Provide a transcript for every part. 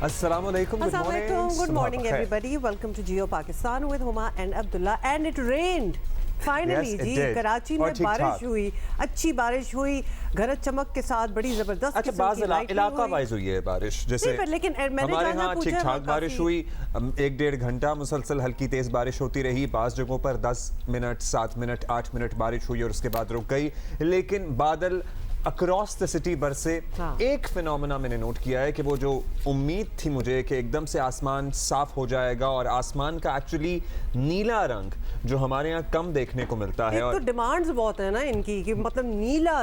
Assalamualaikum. Good morning. Good morning, everybody. Welcome to Geo Pakistan with Huma and Abdullah. And it rained. Finally, Yes, it ji did. Karachi में और ठीक-ठाक। बारिश हुई, अच्छी बारिश हुई, गरज चमक के साथ बड़ी जबरदस्त अच्छा, किस्म बाज़ की lightning इलाका हुई। वाइज हुई है बारिश, जैसे नहीं, पर लेकिन मैंने हमारे जहाँ यहाँ पूछा ठीक ठाक वहाँ बारिश काफी- हुई। 1-1.5 घंटा मुसलसल हल्की तेज बारिश होती रही। बाज़ जगहों पर 10 मिनट, 7 मिनट, 8 मिनट बारिश हुई और उसके बाद रुक गई। लेकिन बादल अक्रॉस द सिटी बरसे। हाँ। एक फिनोमेना मैंने नोट किया है कि वो जो उम्मीद थी मुझे कि एकदम से आसमान साफ हो जाएगा, और आसमान का एक्चुअली नीला रंग जो हमारे यहाँ कम देखने को मिलता है, एक तो और डिमांड्स बहुत है ना इनकी कि मतलब नीला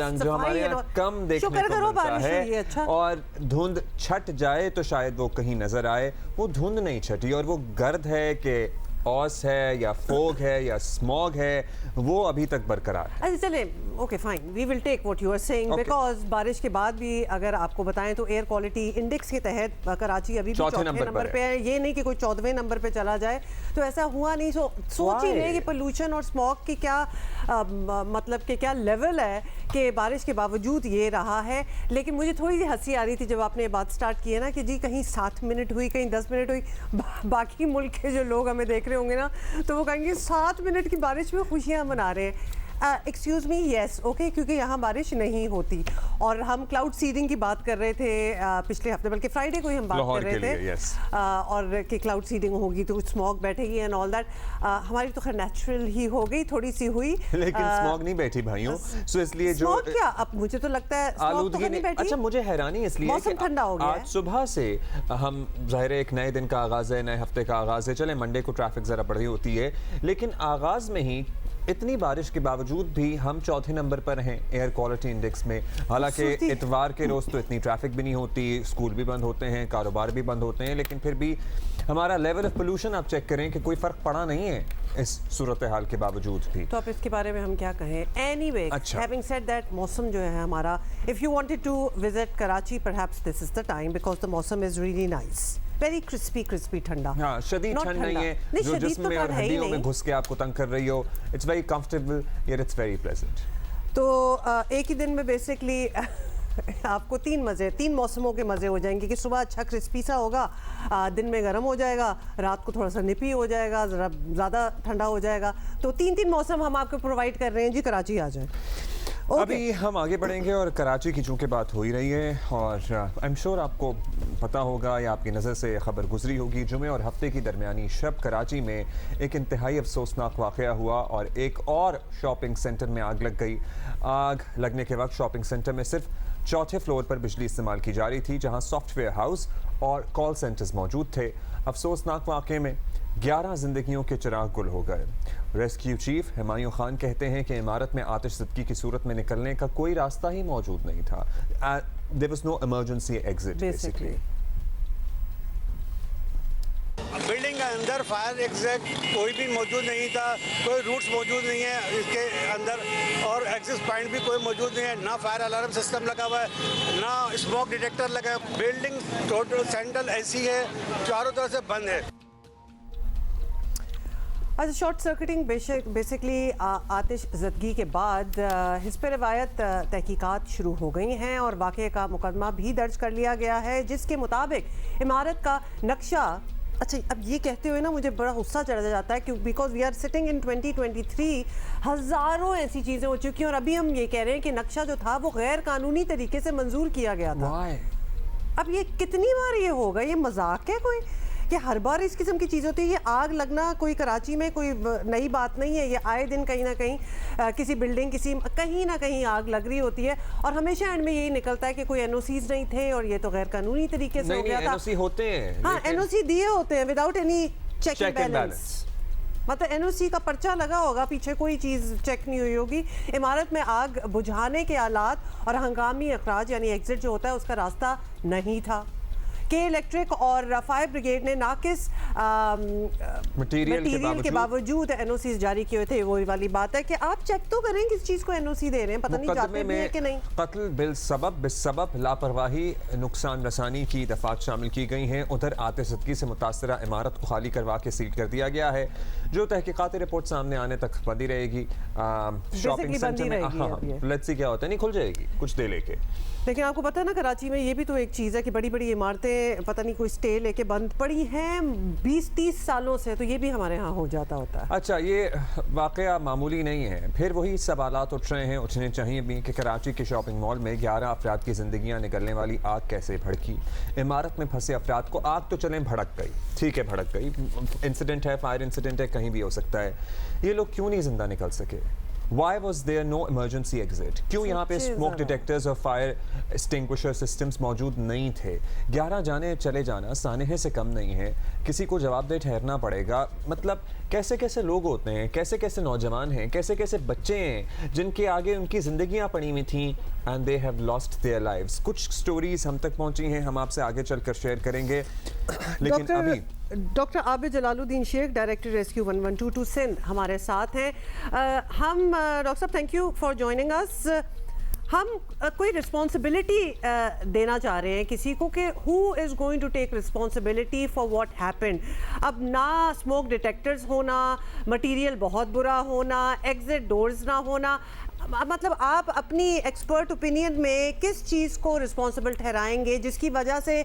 रंग जो हमारे यहाँ कम देखने को मिलता है, अच्छा। और धुंध छट जाए तो शायद वो कहीं नजर आए। वो धुंध नहीं छटी, और वो गर्द है कि औस है या फोग है या स्मॉग है, वो अभी तक बरकरार है। अच्छा चले, okay fine, we will take what you are saying, because बारिश के बाद भी अगर आपको बताएं तो एयर क्वालिटी इंडेक्स के तहत कराची अभी भी चौथे नंबर पे है। ये नहीं कि कोई 14वें नंबर पे चला जाए, तो ऐसा हुआ नहीं। सोच ही रहे कि पोल्यूशन और स्मॉग की क्या मतलब कि क्या लेवल है कि बारिश के बावजूद ये रहा है। लेकिन मुझे थोड़ी सी हंसी आ रही थी जब आपने ये बात स्टार्ट की है ना कि जी कहीं 7 मिनट हुई, कहीं 10 मिनट हुई। बाकी मुल्क के जो लोग हमें देख रहे होंगे ना, तो वो कहेंगे 7 मिनट की बारिश में खुशियां मना रहे हैं। एक्सक्यूज़ मी, येस ओके, क्योंकि यहाँ बारिश नहीं होती। और हम क्लाउड सीडिंग की बात कर रहे थे पिछले हफ्ते, बल्कि फ्राइडे को ही हम बात कर रहे थे, और कि क्लाउड सीडिंग होगी तो स्मॉग बैठेगी एंड ऑल दैट। हमारी तो खैर नेचुरल ही हो गई, थोड़ी सी हुई, लेकिन स्मॉग नहीं बैठी भाइयों। सो इसलिए जो क्या, अब मुझे तो लगता है आलूदगी नहीं बैठी। अच्छा, मुझे हैरानी इसलिए मौसम ठंडा हो गया आज सुबह से हम ज़ाहिर है एक नए दिन का आगाज़ है, नए हफ्ते का आगाज़ है। चले मंडे को ट्रैफिक ज़रा बढ़ी होती है, लेकिन आगाज़ में ही इतनी बारिश के बावजूद भी हम चौथे नंबर पर हैं एयर क्वालिटी इंडेक्स में। हालांकि इतवार के रोज़ तो इतनी ट्रैफिक भी नहीं होती, स्कूल भी बंद होते हैं, कारोबार भी बंद होते हैं, लेकिन फिर भी हमारा लेवल ऑफ पोल्यूशन आप चेक करें कि कोई फ़र्क पड़ा नहीं है इस सूरत हाल के बावजूद भी। तो अब इसके बारे में हम क्या कहें। एनीवे, हैविंग सेड दैट, मौसम जो है हमारा, if you wanted to visit Karachi, perhaps this is the time, because the मौसम is really nice, very crispy ठंडा। हाँ, शदीद ठंड नहीं है जो जिस्म में और हड्डियों में घुस के आपको तंग कर रही हो। It's very comfortable, yet it's very pleasant. तो एक ही दिन में बेसिकली आपको तीन मौसमों के मज़े हो जाएंगे कि सुबह अच्छा क्रिस्पी सा होगा, दिन में गर्म हो जाएगा, रात को थोड़ा सा निपी हो जाएगा, ज़रा ज़्यादा ठंडा हो जाएगा। तो तीन मौसम हम आपको प्रोवाइड कर रहे हैं जी। कराची आ जाए। अभी हम आगे बढ़ेंगे, और कराची की चूँकि बात हो ही रही है, और आई एम श्योर आपको पता होगा या आपकी नज़र से खबर गुजरी होगी, जुमे और हफ्ते की दरमियानी शब कराची में एक इंतहाई अफसोसनाक वाक़या हुआ और एक और शॉपिंग सेंटर में आग लग गई। आग लगने के वक्त शॉपिंग सेंटर में सिर्फ चौथे फ्लोर पर बिजली इस्तेमाल की जा रही थी, जहाँ सॉफ्टवेयर हाउस और कॉल सेंटर्स मौजूद थे। अफसोसनाक वाक़े में 11 जिंदगियों के चिराग गुल हो गए। रेस्क्यू चीफ हुमायूं खान कहते हैं कि इमारत में आतिशज़दगी की सूरत में निकलने का कोई रास्ता ही मौजूद नहीं था। There was no emergency exit basically. Building के अंदर फायर एग्जिट कोई भी मौजूद नहीं था, कोई रूट्स मौजूद नहीं है इसके अंदर, और एक्सिस पॉइंट भी कोई मौजूद नहीं है, ना फायर अलार्म सिस्टम लगा हुआ है, ना स्मोक डिटेक्टर लगा है। बिल्डिंग टोटल सेंट्रल ऐसी है, चारों तरफ से बंद है। अच्छा, शॉर्ट सर्किटिंग बेसिकली आतिशज़दगी के बाद हिस्ब रिवायत तहकीकात शुरू हो गई हैं और वाक़े का मुकदमा भी दर्ज कर लिया गया है, जिसके मुताबिक इमारत का नक्शा। अच्छा, अब ये कहते हुए ना मुझे बड़ा गुस्सा चढ़ जाता है, क्योंकि because we are sitting in 2023, हज़ारों ऐसी चीज़ें हो चुकी हैं, और अभी हम ये कह रहे हैं कि नक्शा जो था वो गैर कानूनी तरीके से मंजूर किया गया था। अब ये कितनी बार ये होगा? ये मजाक है कोई कि हर बार इस किस्म की चीज़ होती है? ये आग लगना कोई कराची में कोई नई बात नहीं है, ये आए दिन कहीं ना कहीं किसी बिल्डिंग कहीं ना कहीं आग लग रही होती है, और हमेशा एंड में यही निकलता है कि कोई एनओसीज नहीं थे और ये तो गैर कानूनी तरीके से हो गया था। एनओसी होते हैं, हाँ, एनओसी दिए होते हैं without any check and balance. मतलब एनओसी का पर्चा लगा होगा, पीछे कोई चीज़ चेक नहीं हुई होगी। इमारत में आग बुझाने के आलात और हंगामी अखराज यानी एग्जिट जो होता है उसका रास्ता नहीं था। के इलेक्ट्रिक और फायर ब्रिगेड ने नाकिस मटीरियल के बावजूद एनओसी जारी किए थे। वही वाली बात है कि आप चेक तो करें किस चीज़ को एनओसी दे रहे हैं, पता नहीं जाते भी है कि नहीं। कत्ल बिस्सबब लापरवाही नुकसान रसानी की दफात शामिल की गई हैं। उधर आतिशज़दगी से मुतासरा इमारत को खाली करवा के सील कर दिया गया है, जो तहकीकाती रिपोर्ट सामने आने तक बंदी रहेगी। शॉपिंग सेंटर में लेट्स सी क्या होता है, नहीं खुल जाएगी कुछ देर लेके। लेकिन आपको पता है ना, कराची में ये भी तो एक चीज़ है कि बड़ी बड़ी इमारतें दुकानें पता नहीं कोई स्टे लेके बंद पड़ी हैं 20-30 सालों से, तो ये भी हमारे यहाँ हो जाता होता है। अच्छा, ये वाकया मामूली नहीं है। फिर वही सवालात उठ रहे हैं, उठने चाहिए भी कि कराची के शॉपिंग मॉल में 11 अफराद की ज़िंदगियाँ निकलने वाली आग कैसे भड़की। इमारत में फंसे अफराद को आग तो चलें भड़क गई, ठीक है भड़क गई, इंसिडेंट है, फायर इंसिडेंट है, कहीं भी हो सकता है। ये लोग क्यों नहीं जिंदा निकल सके? Why was there no emergency exit? क्यों यहाँ पे स्मोक डिटेक्टर्स और फायर एक्सटिंग्विशर सिस्टम्स मौजूद नहीं थे? 11 जाने चले जाना सानहे से कम नहीं है, किसी को जवाबदेह ठहरना पड़ेगा। मतलब कैसे कैसे लोग होते हैं, कैसे कैसे नौजवान हैं, कैसे कैसे बच्चे हैं जिनके आगे उनकी ज़िंदगियाँ पड़ी हुई थी and they have lost their lives. कुछ स्टोरीज हम तक पहुँची हैं, हम आपसे आगे चलकर शेयर करेंगे, लेकिन अभी doctor Abid Jalaluddin Sheikh, director rescue 1122 Sindh हमारे साथ हैं। हम डॉक्टर साहब, thank you for joining us. हम कोई रिस्पॉन्सिबिलिटी देना चाह रहे हैं किसी को कि who is going to take responsibility for what happened. अब ना स्मोक डिटेक्टर्स होना, मटेरियल बहुत बुरा होना, एग्जिट डोर्स ना होना, मतलब आप अपनी एक्सपर्ट ओपिनियन में किस चीज़ को रिस्पॉन्सिबल ठहराएंगे जिसकी वजह से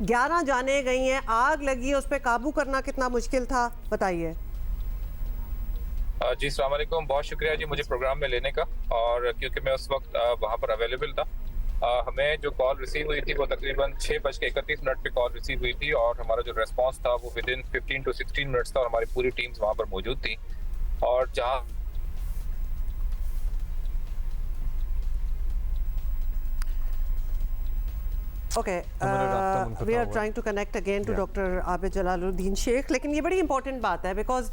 11 जाने गई हैं, आग लगी है, उस पर काबू करना कितना मुश्किल था, बताइए। जी अस्सलाम वालेकुम, बहुत शुक्रिया जी मुझे प्रोग्राम में लेने का। और क्योंकि मैं उस वक्त वहाँ पर अवेलेबल था, हमें जो कॉल रिसीव हुई थी वो तकरीबन 6:31 पे कॉल रिसीव हुई थी और हमारा जो रेस्पॉन्स था वो विदिन 15 to 16 मिनट्स था और हमारी पूरी टीम्स वहाँ पर मौजूद थी। और जहाँ okay, we are trying to connect again to doctor Abid Jalaluddin Sheikh. लेकिन ये बड़ी इंपॉर्टेंट बात है बिकॉज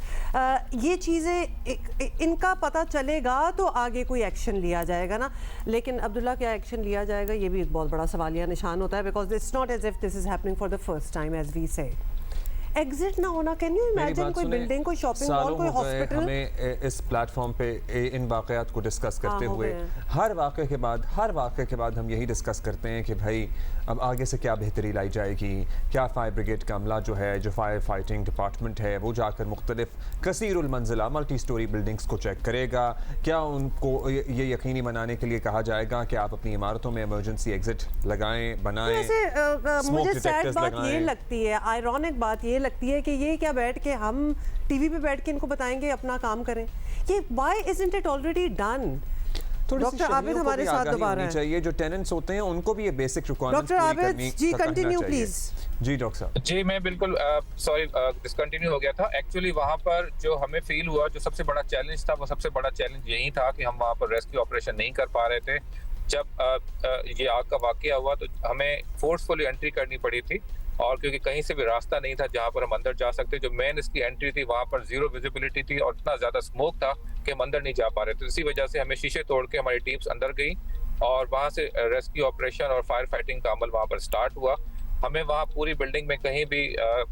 ये चीज़ें इनका पता चलेगा तो आगे कोई एक्शन लिया जाएगा ना। लेकिन अब्दुल्ला, क्या एक्शन लिया जाएगा ये भी एक बहुत बड़ा सवालिया निशान होता है because it's not as if this is happening for the first time as we say. Exit ना होना, कैन यू इमेजिन कोई बिल्डिंग, कोई शॉपिंग मॉल, कोई हॉस्पिटल। हमें इस प्लेटफॉर्म पे इन वाक़यात को डिस्कस करते हुए हर वाक़े के बाद हम यही डिस्कस करते हैं कि भाई अब आगे से क्या बेहतरी लाई जाएगी, क्या फायर ब्रिगेड का अमला जो है, जो फायर फाइटिंग डिपार्टमेंट है, वो जाकर मुख्तलिफ कसीरुल मंजिला मल्टी स्टोरी बिल्डिंग्स को चेक करेगा, क्या उनको ये यकीनी बनाने के लिए कहा जाएगा कि आप अपनी इमारतों में इमरजेंसी एग्जिट लगाएं, बनाएं। मुझे सैड बात ये लगती है, आयरॉनिक बात ये लगती है कि ये क्या बैठ के हम टीवी पे बैठ के इनको बताएंगे अपना काम करें, ये why isn't it already done? Doctor Abid हमारे साथ दोबारा हैं। चाहिए जो टेनेंट्स होते हैं उनको भी ये basic requirements doctor Abid ji, continue please. जी डॉक्टर साहब। जी मैं बिल्कुल सॉरी डिसकंटिन्यू हो गया था। एक्चुअली वहाँ पर जो हमें फील हुआ, जो सबसे बड़ा चैलेंज था, वो सबसे बड़ा चैलेंज यही था कि हम वहाँ पर रेस्क्यू ऑपरेशन नहीं कर पा रहे थे। जब ये आग का वाकया हुआ तो हमें फोर्सफुली एंट्री करनी पड़ी थी और क्योंकि कहीं से भी रास्ता नहीं था जहाँ पर हम अंदर जा सकते, जो मेन इसकी एंट्री थी वहाँ पर जीरो विजिबिलिटी थी और इतना ज्यादा स्मोक था कि हम अंदर नहीं जा पा रहे थे। इसी वजह से हमें शीशे तोड़ के हमारी टीम्स अंदर गई और वहाँ से रेस्क्यू ऑपरेशन और फायर फाइटिंग का अमल वहाँ पर स्टार्ट हुआ। हमें वहाँ पूरी बिल्डिंग में कहीं भी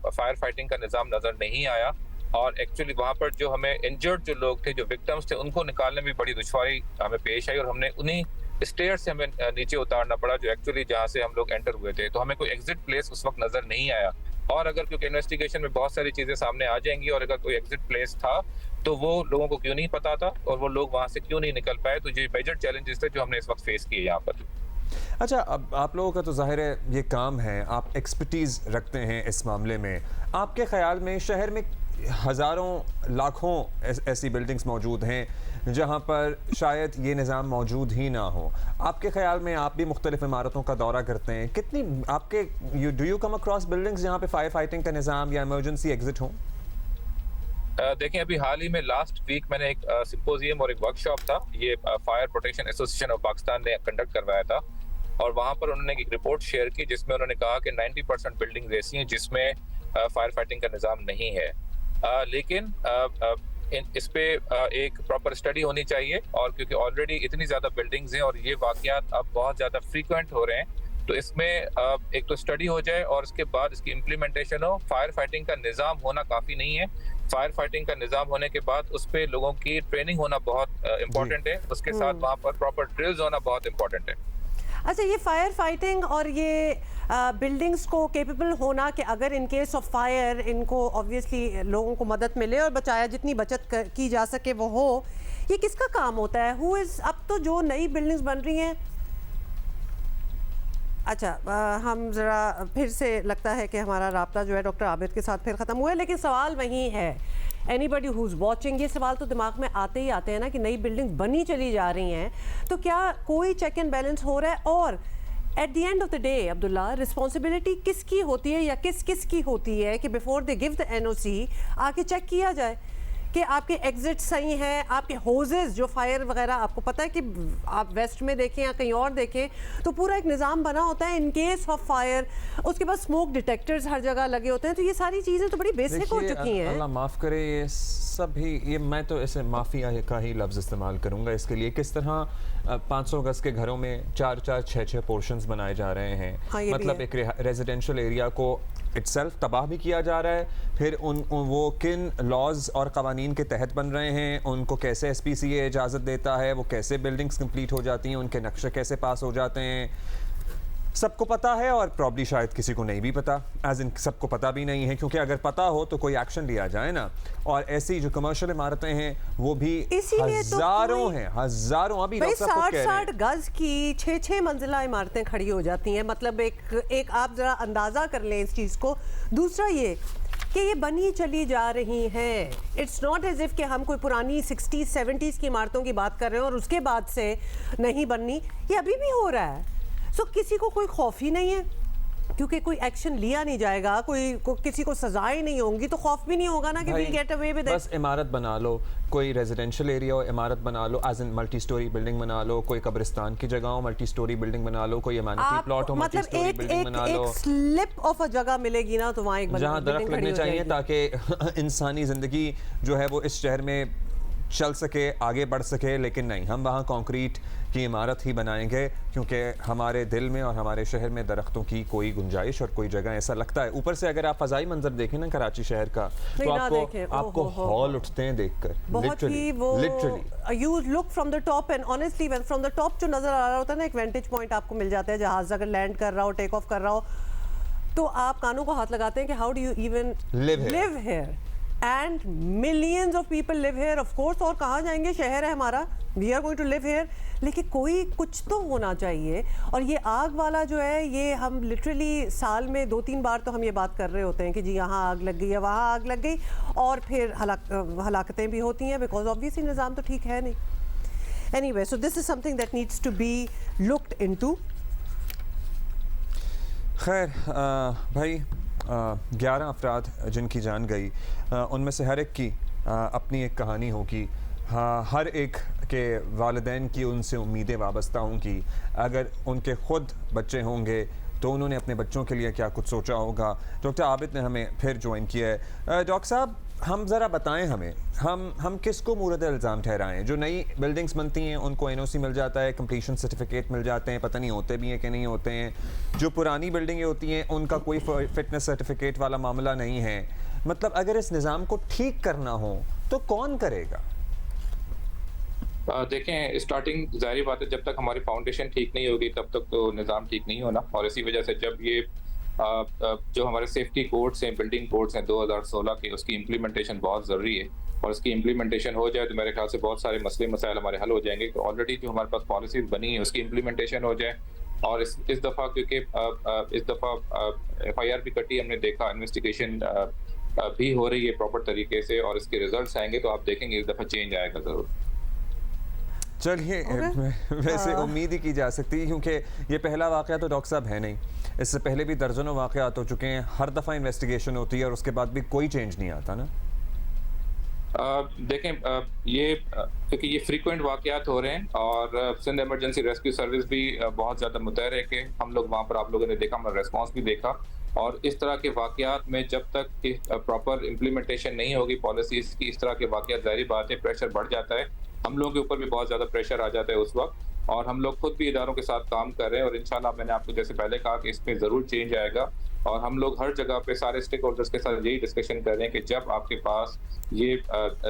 फायर फाइटिंग का निज़ाम नजर नहीं आया और एक्चुअली वहाँ पर जो हमें इंजर्ड जो लोग थे, जो विक्टिम्स थे, उनको निकालने में बड़ी दुश्वारी हमें पेश आई और हमने उन्हीं स्टेयर से हमें नीचे उतारना पड़ा जो एक्चुअली जहाँ से हम लोग एंटर हुए थे। तो हमें कोई एग्जिट प्लेस उस वक्त नजर नहीं आया और अगर क्योंकि इन्वेस्टिगेशन में बहुत सारी चीजें सामने आ जाएंगी और अगर कोई एग्जिट प्लेस था तो वो लोगों को क्यों नहीं पता था और वो लोग वहाँ से क्यों नहीं निकल पाए। तो ये मेजर चैलेंजेस थे जो हमने इस वक्त फेस किए यहाँ पर। अच्छा, अब आप लोगों का तो जाहिर है ये काम है, आप एक्सपर्टीज़ रखते हैं इस मामले में। आपके ख्याल में शहर में हज़ारों लाखों ऐसी बिल्डिंग्स मौजूद हैं जहां पर शायद ये निज़ाम मौजूद ही ना हो। आपके ख्याल में, आप भी मुख्तलिफ इमारतों का दौरा करते हैं, कितनी आपके do you come across buildings जहाँ पे फायर फाइटिंग का निज़ाम या इमरजेंसी एग्जिट हो? देखें, अभी हाल ही में लास्ट वीक मैंने एक सिंपोजियम और एक वर्कशॉप था, ये fire protection association of Pakistan ने कंडक्ट करवाया था और वहाँ पर उन्होंने एक रिपोर्ट शेयर की जिसमें उन्होंने कहा कि 90% बिल्डिंग्स ऐसी हैं जिसमें फायर फाइटिंग का निज़ाम नहीं है। लेकिन इस पे एक प्रॉपर स्टडी होनी चाहिए और क्योंकि ऑलरेडी इतनी ज़्यादा बिल्डिंग्स हैं और ये वाक़यात अब बहुत ज़्यादा फ्रीक्वेंट हो रहे हैं, तो इसमें एक तो स्टडी हो जाए और उसके बाद इसकी इम्प्लीमेंटेशन हो। फायर फाइटिंग का निज़ाम होना काफ़ी नहीं है, फायर फाइटिंग का निज़ाम होने के बाद उस पर लोगों की ट्रेनिंग होना बहुत इम्पोर्टेंट है, उसके साथ वहाँ पर प्रॉपर ड्रिल्स होना बहुत इम्पोर्टेंट है। अच्छा, ये फायर फाइटिंग और ये बिल्डिंग्स को केपेबल होना कि अगर इन केस ऑफ फायर इनको ऑब्वियसली लोगों को मदद मिले और बचाया जितनी बचत की जा सके वो हो, ये किसका काम होता है? हु इज़, अब तो जो नई बिल्डिंग्स बन रही हैं अच्छा, हम ज़रा फिर से लगता है कि हमारा राब्ता जो है डॉक्टर आबिद के साथ फिर ख़त्म हुआ है, लेकिन सवाल वही है। एनीबडी हुज वॉचिंग, ये सवाल तो दिमाग में आते ही आते हैं ना कि नई बिल्डिंग बनी चली जा रही हैं, तो क्या कोई चेक एंड बैलेंस हो रहा है? और at the end of the day Abdullah, responsibility किसकी होती है या किस की होती है कि before they give the NOC आके चेक किया जाए कि आपके एग्जिट सही हैं, आपके होजेस जो फायर वगैरह, आपको पता है कि आप वेस्ट में देखें या कहीं और देखें तो पूरा एक निज़ाम बना होता है इन केस ऑफ फायर। उसके बाद स्मोक डिटेक्टर्स हर जगह लगे होते हैं। तो ये सारी चीज़ें तो बड़ी बेसिक हो चुकी हैं। अल्लाह माफ़ करे, ये सभी, ये मैं तो ऐसे माफिया का ही लफ्ज़ इस्तेमाल करूँगा इसके लिए। किस तरह 500 गज के घरों में 4-4, 6-6 पोर्शंस बनाए जा रहे हैं। हाँ, मतलब एक रेजिडेंशियल एरिया को इट्सेल्फ तबाह भी किया जा रहा है। फिर वो किन लॉज और कवानीन के तहत बन रहे हैं, उनको कैसे SPCA इजाज़त देता है, वो कैसे बिल्डिंग्स कंप्लीट हो जाती हैं, उनके नक्शे कैसे पास हो जाते हैं, सबको पता है। और प्रॉब्ली शायद किसी को नहीं भी पता, एज इन सबको पता भी नहीं है, क्योंकि अगर पता हो तो कोई एक्शन लिया जाए ना। और ऐसी जो कमर्शियल इमारतें हैं वो भी हजारों हैं, हजारों। अभी 60-60 गज की 6-6 मंजिला इमारतें खड़ी हो जाती हैं। मतलब एक आप जरा अंदाजा कर लें इस चीज़ को। दूसरा ये कि ये बनी चली जा रही हैं। इट्स नॉट एज इफ कि हम कोई पुरानी 60s 70s की इमारतों की बात कर रहे हैं और उसके बाद से नहीं बननी, ये अभी भी हो रहा है। सो किसी को कोई खौफ ही नहीं है, क्योंकि कोई एक्शन लिया नहीं जाएगा, किसी को सजाएं नहीं होंगी, तो खौफ भी नहीं होगा ना कि we get away with it. बस इमारत बना लो, कोई रेजिडेंशियल एरिया हो इमारत बना लो, as in multi storey building बना लो, कोई कब्रिस्तान की जगह हो मल्टी स्टोरी बिल्डिंग बना लो, कोई एमेनिटी प्लॉट हो मल्टी स्टोरी बिल्डिंग बना लो। एक स्लिप ऑफ अ जगह मिलेगी ना तो वहाँ एक जहाँ दरख्त लगने चाहिए ताकि इंसानी ज़िंदगी जो है वो इस शहर में चल सके, आगे बढ़ सके। लेकिन नहीं, हम वहाँ कंक्रीट की इमारत ही बनाएंगे, क्योंकि हमारे दिल में और हमारे शहर में दरख्तों की कोई गुंजाइश और कोई जगह ऐसा लगता है। ऊपर से अगर आप फ़ज़ाई मंजर देखें ना कराची शहर का, तो आपको हॉल उठते हैं देखकर, बहुत ही वो you look from the top and honestly from the top जो नज़र आ रहा होता है ना, एक वेंटेज पॉइंट आपको मिल जाता है। जहाज़ अगर लैंड कर रहा हो, टेक ऑफ कर रहा हो, तो आप कानों को हाथ लगाते हैं कि how do you even live here. And millions of people live here of course. और कहाँ जाएंगे, शहर है हमारा, we are going to live here. लेकिन कोई कुछ तो होना चाहिए। और ये आग वाला जो है, ये हम लिटरली साल में 2-3 बार तो हम ये बात कर रहे होते हैं कि जी यहाँ आग लग गई या वहाँ आग लग गई, और फिर हलाकतें भी होती हैं बिकॉज ऑब्वियसली निज़ाम तो ठीक है नहीं। Anyway, so this is something that needs to be looked into. खैर भाई, 11 अफराद जिनकी जान गई, उनमें से हर एक की अपनी एक कहानी होगी। हाँ, हर एक के वालिदैन की उनसे उम्मीदें वाबस्ता होंगी। अगर उनके ख़ुद बच्चे होंगे तो उन्होंने अपने बच्चों के लिए क्या कुछ सोचा होगा। डॉक्टर आबिद ने हमें फिर ज्वाइन किया है। डॉक्टर साहब, हम ज़रा बताएं हमें, हम किसको मूरद इल्ज़ाम ठहराएं? जो नई बिल्डिंग्स बनती हैं उनको NOC मिल जाता है, कंप्लीशन सर्टिफिकेट मिल जाते हैं, पता नहीं होते भी हैं कि नहीं होते हैं। जो पुरानी बिल्डिंगें होती हैं उनका कोई फिटनेस सर्टिफिकेट वाला मामला नहीं है। मतलब अगर इस निज़ाम को ठीक करना हो तो कौन करेगा? देखें, स्टार्टिंग जाहिर बात है, जब तक हमारी फाउंडेशन ठीक नहीं होगी तब तक तो निज़ाम ठीक नहीं होना। और इसी वजह से जब ये जो हमारे सेफ्टी कोड्स हैं, बिल्डिंग कोड्स हैं 2016 के, उसकी इम्प्लीमेंटेशन बहुत ज़रूरी है। और इसकी इम्प्लीमेंटेशन हो जाए तो मेरे ख्याल से बहुत सारे मसले मसाइल हमारे हल हो जाएंगे। तो ऑलरेडी जो हमारे पास पॉलिसीज बनी है उसकी इम्प्लीमेंटेशन हो जाए। और इस दफ़ा, क्योंकि इस दफ़ा FIR भी कटी, हमने देखा इन्वेस्टिगेशन भी हो रही है प्रॉपर तरीके से, और इसके रिजल्ट्स आएंगे तो आप देखेंगे इस दफ़ा चेंज आएगा ज़रूर। चलिए, वैसे उम्मीद ही की जा सकती है, क्योंकि ये पहला वाक़या तो डॉक्टर साहब है नहीं। इससे पहले भी दर्जनों वाक़यात हो चुके हैं, हर दफ़ा इन्वेस्टिगेशन होती है और उसके बाद भी कोई चेंज नहीं आता ना। देखें, ये क्योंकि ये फ्रीक्वेंट वाक़यात हो रहे हैं, और सिंध इमरजेंसी रेस्क्यू सर्विस भी बहुत ज़्यादा मुतहर्रिक है। हम लोग वहाँ पर, आप लोगों ने देखा, हमारा रेस्पॉन्स भी देखा। और इस तरह के वाक़यात में जब तक प्रॉपर इम्प्लीमेंटेशन नहीं होगी पॉलिसीज़ की, इस तरह के वाक़यात, ज़ाहिर बात है प्रेशर बढ़ जाता है। हम लोगों के ऊपर भी बहुत ज़्यादा प्रेशर आ जाता है उस वक्त। और हम लोग खुद भी इदारों के साथ काम कर रहे हैं, और इंशाल्लाह मैंने आपको जैसे पहले कहा कि इसमें ज़रूर चेंज आएगा। और हम लोग हर जगह पे सारे स्टेक होल्डर्स के साथ यही डिस्कशन कर रहे हैं कि जब आपके पास ये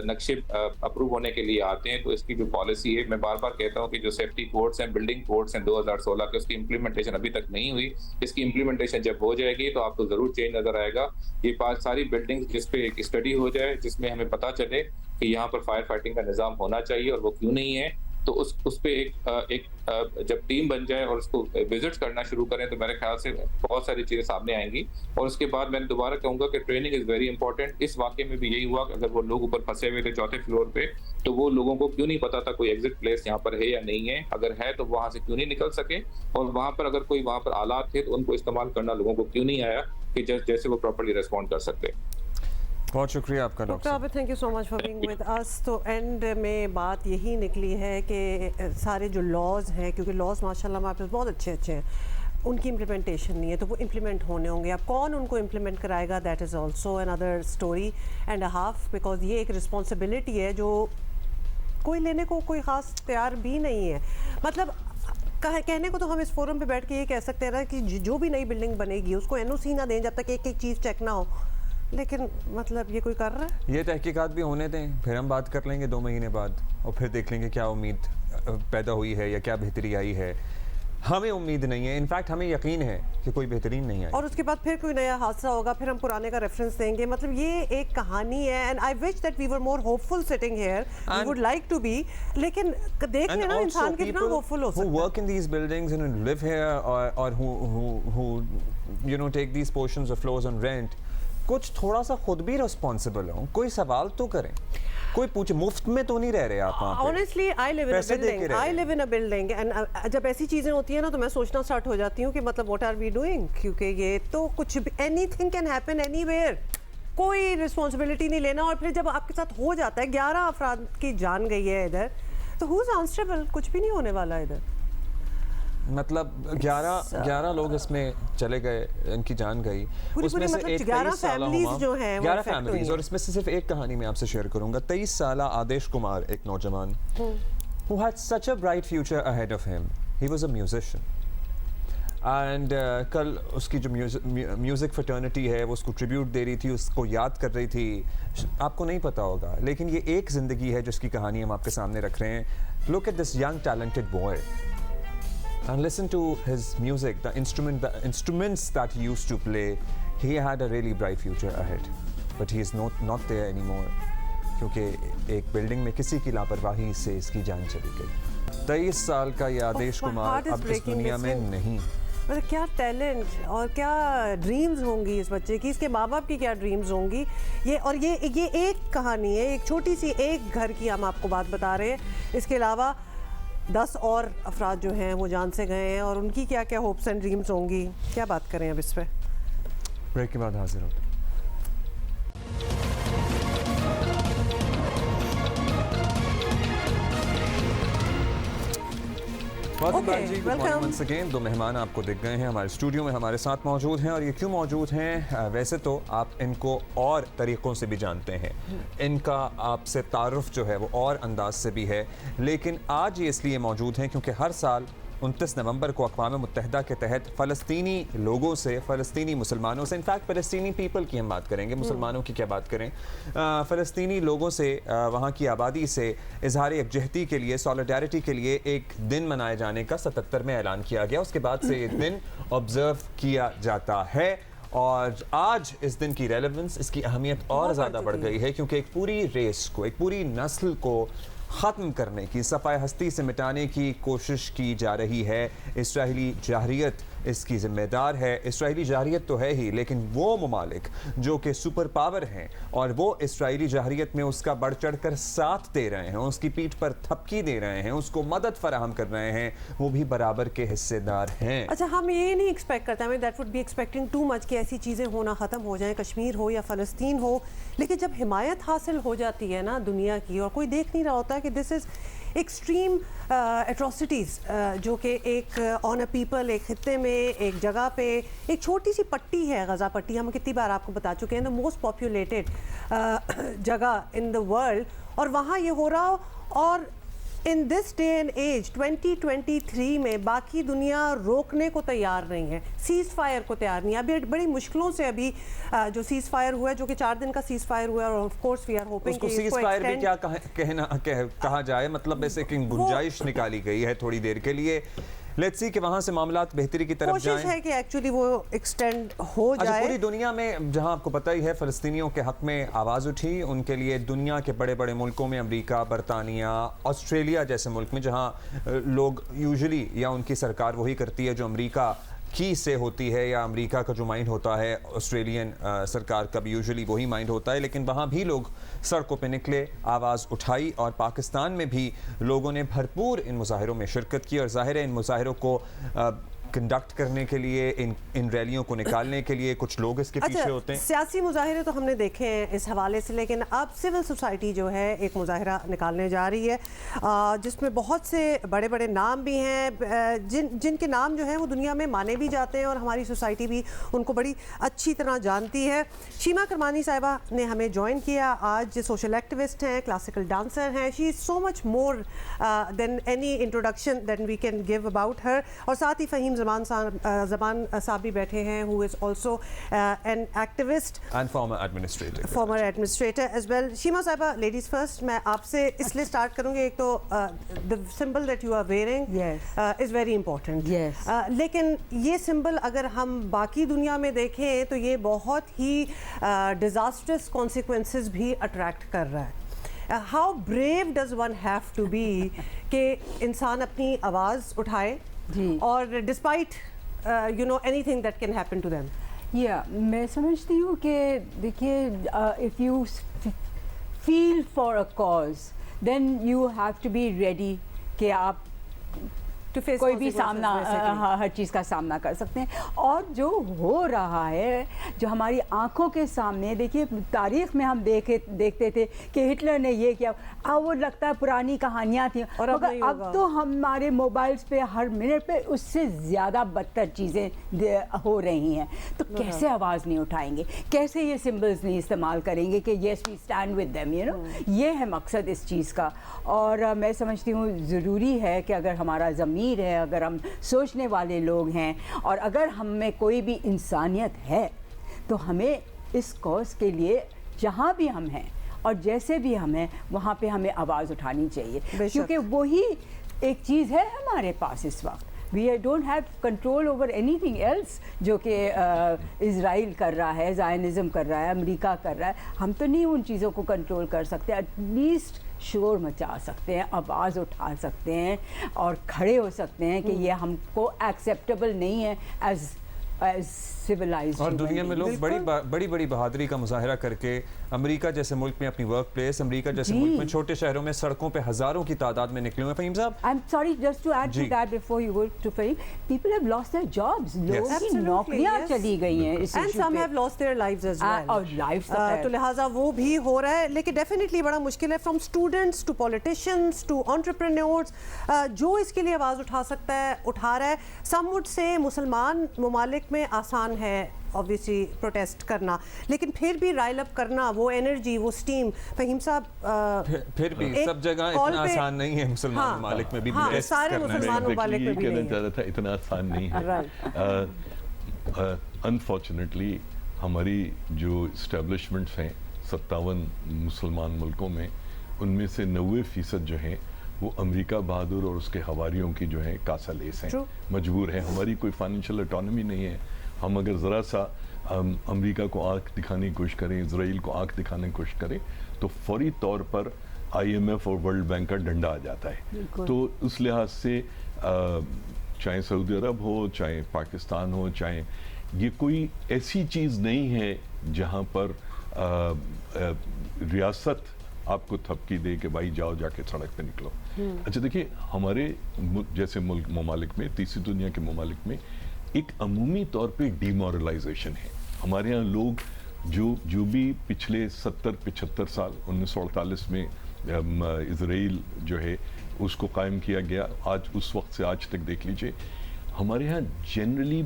नक्शे अप्रूव होने के लिए आते हैं तो इसकी जो पॉलिसी है, मैं बार बार कहता हूँ कि जो सेफ्टी कोड्स हैं, बिल्डिंग कोड्स हैं 2016 के, उसकी इम्प्लीमेंटेशन अभी तक नहीं हुई। इसकी इम्प्लीमेंटेशन जब हो जाएगी तो आपको ज़रूर चेंज नज़र आएगा। ये सारी बिल्डिंग्स जिस पे एक स्टडी हो जाए, जिसमें हमें पता चले कि यहाँ पर फायर फाइटिंग का निज़ाम होना चाहिए और वो क्यों नहीं है, तो उस पे एक जब टीम बन जाए और उसको विजिट्स करना शुरू करें तो मेरे ख्याल से बहुत सारी चीज़ें सामने आएंगी। और उसके बाद मैं दोबारा कहूँगा कि ट्रेनिंग इज़ वेरी इंपॉर्टेंट। इस वाक़े में भी यही हुआ कि अगर वो लोग ऊपर फंसे हुए थे 4थे फ्लोर पे, तो वो लोगों को क्यों नहीं पता था कोई एग्जिट प्लेस यहाँ पर है या नहीं है, अगर है तो वहाँ से क्यों नहीं निकल सके, और वहाँ पर अगर कोई वहाँ पर आलात थे तो उनको इस्तेमाल करना लोगों को क्यों नहीं आया कि जैसे वो प्रॉपर्ली रिस्पॉन्ड कर सकते। बहुत शुक्रिया आपका doctor Abid, thank you so much for being with us. तो एंड में बात यही निकली है कि सारे जो लॉज हैं, क्योंकि लॉज माशाल्लाह हमारे पास बहुत अच्छे हैं, उनकी इम्प्लीमेंटेशन नहीं है, तो वो इम्प्लीमेंट होने होंगे। अब कौन उनको इम्प्लीमेंट कराएगा, that is also another story and a half, because ये एक रिस्पॉन्सिबिलिटी है जो कोई लेने को कोई ख़ास तैयार भी नहीं है। मतलब कहने को तो हम इस फोरम पे बैठ के ये कह सकते हैं ना कि जो भी नई बिल्डिंग बनेगी उसको एनओसी ना दें जब तक एक एक चीज़ चेक ना हो, लेकिन मतलब ये कोई कर रहा है? ये तहकीकात भी होने दें, फिर हम बात कर लेंगे 2 महीने बाद और फिर देख लेंगे क्या उम्मीद पैदा हुई है या क्या बेहतरी आई है। हमें उम्मीद नहीं है, इनफैक्ट हमें यकीन है कि कोई बेहतरीन नहीं आई। और उसके बाद फिर कोई नया हादसा होगा, फिर हम पुराने का रेफरेंस देंगे। मतलब ये एक कहानी है and I wish that we were more hopeful sitting here, we would like to be, लेकिन देख लेना इंसान कितना होपफुल हो सकता है। Who work in these buildings and live here or who you know take these portions of floors on rent, कुछ थोड़ा सा खुद भी रिस्पॉन्सिबल हो, कोई सवाल तो करें, कोई पूछे। मुफ्त में तो नहीं रह रहे आप वहाँ पे। Honestly, I live in a building and जब ऐसी चीज़ें होती हैं ना तो मैं सोचना स्टार्ट हो जाती हूँ कि मतलब what are we doing, क्योंकि ये तो कुछ भी anything can happen anywhere, कोई रिस्पॉन्सिबिलिटी नहीं लेना। और फिर जब आपके साथ हो जाता है, 11 अफराद की जान गई है इधर, तो who's answerable? कुछ भी नहीं होने वाला इधर। मतलब 11 लोग इसमें चले गए, इनकी जान गई, उसमें से एक 11 फैमिलीज जो हैं, 11 फैमिलीज, और इसमें से सिर्फ एक कहानी मैं आपसे शेयर करूंगा। 23 साल आदेश कुमार, एक नौजवान who had such a bright future ahead of him. He was a musician and कल उसकी जो म्यूज़िक फ्रेटर्निटी है वो उसको ट्रिब्यूट दे रही थी, उसको याद कर रही थी। आपको नहीं पता होगा, लेकिन ये एक ज़िंदगी है जिसकी कहानी हम आपके सामने रख रहे हैं। Look at this young talented boy and listen to his music, the instruments that he used to play. He had a really bright future ahead, but he is not there anymore, क्योंकि एक building में किसी की लापरवाही से इसकी जान चली गई। 23 साल का ये आदेश कुमार अब इस दुनिया में नहीं। मतलब क्या टैलेंट और क्या ड्रीम्स होंगी इस बच्चे की, इसके माँ बाप की क्या ड्रीम्स होंगी। ये एक कहानी है, एक छोटी सी एक घर की हम आपको बात बता रहे हैं। इसके अलावा 10 और अफराद जो हैं वो जान से गए हैं, और उनकी क्या क्या होप्स एंड ड्रीम्स होंगी, क्या बात करें अब इस पर। ब्रेक के बाद हाजिर होते हैं। वंस अगेन 2 मेहमान आपको दिख गए हैं हमारे स्टूडियो में, हमारे साथ मौजूद हैं। और ये क्यों मौजूद हैं, वैसे तो आप इनको और तरीक़ों से भी जानते हैं, इनका आपसे तारुफ जो है वो और अंदाज से भी है, लेकिन आज ये इसलिए मौजूद हैं क्योंकि हर साल 29 नवंबर को अक़वाम मुत्तहिदा के तहत फ़लस्तीनी लोगों से, फ़लस्तीनी मुसलमानों से, इनफैक्ट फ़लस्तीनी पीपल की हम बात करेंगे, मुसलमानों की क्या बात करें, फ़लस्तीनी लोगों से, वहाँ की आबादी से इजहार यकजहती के लिए, सॉलिडारिटी के लिए एक दिन मनाए जाने का 77 में ऐलान किया गया। उसके बाद से ये दिन ऑब्ज़र्व किया जाता है, और आज इस दिन की रेलेवेंस, इसकी अहमियत और ज़्यादा बढ़ गई है, क्योंकि एक पूरी रेस को, एक पूरी नस्ल को ख़त्म करने की, सफ़ाए हस्ती से मिटाने की कोशिश की जा रही है। इस्राएली जाहरियत इसकी ज़िम्मेदार है। इस्राएली जाहरियत तो है ही, लेकिन वो ममालिक जो कि सुपर पावर हैं और वो इस्राएली जाहरियत में उसका बढ़ चढ़ कर साथ दे रहे हैं, उसकी पीठ पर थपकी दे रहे हैं, उसको मदद फराहम कर रहे हैं, वो भी बराबर के हिस्सेदार हैं। अच्छा, हम ये नहीं एक्सपेक्ट करते, हमें that would be expecting too much कि ऐसी चीज़ें होना ख़त्म हो जाएं, कश्मीर हो या फ़लस्तीन हो, लेकिन जब हिमायत हासिल हो जाती है ना दुनिया की, और कोई देख नहीं रहा होता कि दिस इज़ एक्सट्रीम एट्रोसिटीज़ जो कि एक ऑन अ पीपल, एक खित्ते में, एक जगह पे, एक छोटी सी पट्टी है, गज़ा पट्टी, हम कितनी बार आपको बता चुके हैं, द मोस्ट पॉपुलेटेड जगह इन द वर्ल्ड, और वहाँ ये हो रहा हो। और in this day and age 2023 में बाकी दुनिया रोकने को तैयार नहीं है, सीज़ फायर को तैयार नहीं है। अभी बड़ी मुश्किलों से अभी जो सीज़ फायर हुआ है, जो कि 4 दिन का सीज़ फायर हुआ है, और of course we are hoping उसको सीज़ फायर भी क्या कहा जाए, मतलब ऐसे कि गुंजाइश निकाली गई है थोड़ी देर के लिए। लेट्स सी कि वहाँ से मामलात बेहतरी की तरफ जाएं। कोशिश है कि एक्चुअली वो एक्सटेंड हो अच्छा, जाए। पूरी दुनिया में जहां आपको पता ही है फ़लस्तीनियों के हक में आवाज़ उठी, उनके लिए दुनिया के बड़े बड़े मुल्कों में, अमेरिका, बरतानिया, ऑस्ट्रेलिया जैसे मुल्क में, जहां लोग यूजुअली या उनकी सरकार वही करती है जो अमेरिका की से होती है, या अमेरिका का जो माइंड होता है ऑस्ट्रेलियन सरकार का भी यूजुअली वही माइंड होता है, लेकिन वहाँ भी लोग सड़कों पे निकले, आवाज़ उठाई, और पाकिस्तान में भी लोगों ने भरपूर इन मुजाहिरों में शिरकत की। और ज़ाहिर है इन मुजाहिरों को कंडक्ट करने के लिए, इन रैलियों को निकालने के लिए कुछ लोग इसके पीछे होते हैं। सियासी मुजाहिरे तो हमने देखे हैं इस हवाले से, लेकिन अब सिविल सोसाइटी जो है एक मुजाहिरा निकालने जा रही है जिसमें बहुत से बड़े बड़े नाम भी हैं, जिनके नाम जो हैं वो दुनिया में माने भी जाते हैं और हमारी सोसाइटी भी उनको बड़ी अच्छी तरह जानती है। शीमा करमानी साहिबा ने हमें ज्वाइन किया आज। सोशल एक्टिविस्ट हैं, क्लासिकल डांसर हैं। She is so much more than any introduction that we can give about her. और साथ ही फ़हीम ज़मान साहब भी बैठे हैं, who is also an activist and former administrator as well. शीमा साहिबा, ladies first, मैं आपसे इसलिए स्टार्ट करूंगी, एक तो the symbol that you are wearing is very important. लेकिन ये सिंबल अगर हम बाकी दुनिया में देखें तो ये बहुत ही डिजास्टर्स कॉन्सिक्वेंसेस भी अट्रैक्ट कर रहा है। How brave does one have to be कि इंसान अपनी आवाज़ उठाए और despite you know anything that can happen to them. मैं समझती हूँ कि देखिए, if you feel for a cause then you have to be ready कि आप कोई भी सामना, हर चीज़ का सामना कर सकते हैं। और जो हो रहा है, जो हमारी आंखों के सामने, देखिए तारीख में हम देखते थे कि हिटलर ने ये किया, अब वो लगता है पुरानी कहानियाँ थी, और अब तो हमारे मोबाइल्स पे हर मिनट पे उससे ज़्यादा बदतर चीज़ें हो रही हैं। तो कैसे आवाज़ नहीं उठाएंगे, कैसे ये सिम्बल्स नहीं इस्तेमाल करेंगे कि yes we stand with them, you know. ये है मकसद इस चीज़ का। और मैं समझती हूँ ज़रूरी है कि अगर हमारा ज़मीर है, अगर हम सोचने वाले लोग हैं, और अगर हम में कोई भी इंसानियत है, तो हमें इस कॉज के लिए जहाँ भी हम हैं और जैसे भी हम हैं वहाँ पे हमें आवाज़ उठानी चाहिए, क्योंकि वही एक चीज़ है हमारे पास इस वक्त। We don't have control over anything else जो कि इज़राइल कर रहा है, ज़ायनिज़म कर रहा है, अमेरिका कर रहा है। हम तो नहीं उन चीज़ों को कंट्रोल कर सकते। एटलीस्ट शोर मचा सकते हैं, आवाज़ उठा सकते हैं और खड़े हो सकते हैं कि ये हमको एक्सेप्टेबल नहीं है एज सिविलाइज्ड। और दुनिया में लोग बड़ी बहादुरी का मुजाहिरा करके अमेरिका जैसे मुल्क में अपनी वर्क प्लेस, अमेरिका जैसे मुल्क में छोटे शहरों में सड़कों पे हजारों की तादाद में निकले हुए। फ़हीम साहब, I am sorry, just to add to that before you go to Faheem, people have lost their jobs, लोगों की नौकरियां चली गई हैं इस and some have lost their lives as well, और लाइव्स तो लिहाजा वो भी हो रहा है। लेकिन डेफिनेटली बड़ा मुश्किल है, from students to politicians to entrepreneurs, जो इसके लिए आवाज़ उठा सकता है उठा रहा है। सम वुड से मुसलमान ममालिक में आसान है ऑब्वियसली प्रोटेस्ट करना, लेकिन फिर भी राइल अप करना, वो एनर्जी, वो स्टीम। फ़हीम साहब, फिर भी सब जगह इतना आसान नहीं है मुसलमान ममालिक में भी प्रोटेस्ट करना। सारे मुसलमान ममालिक में भी नहीं है, इतना आसान नहीं है। अनफॉर्चुनेटली हमारी जो इस्टेब्लिशमेंट्स हैं 57 मुसलमान मुल्कों में, उनमें से 90% जो हैं वो अमेरिका बहादुर और उसके हवारियों की जो है कासा लेस हैं, मजबूर हैं। हमारी कोई फाइनेंशियल ऑटोनॉमी नहीं है। हम अगर ज़रा सा अमेरिका को आंख दिखाने की कोशिश करें, इजराइल को आंख दिखाने की कोशिश करें, तो फौरी तौर पर IMF और वर्ल्ड बैंक का डंडा आ जाता है। तो उस लिहाज से चाहे सऊदी अरब हो, चाहे पाकिस्तान हो, चाहे ये कोई ऐसी चीज़ नहीं है जहाँ पर रियासत आपको थपकी दे कि भाई जाओ जाके सड़क पे निकलो। अच्छा देखिए, हमारे जैसे मुल्क ममालिक में, तीसरी दुनिया के ममालिक में एक अमूमी तौर पे डिमोरलाइजेशन है। हमारे यहाँ लोग जो भी पिछले 70-75 साल, 1948 में इजराइल जो है उसको कायम किया गया, आज उस वक्त से आज तक देख लीजिए, हमारे यहाँ जनरली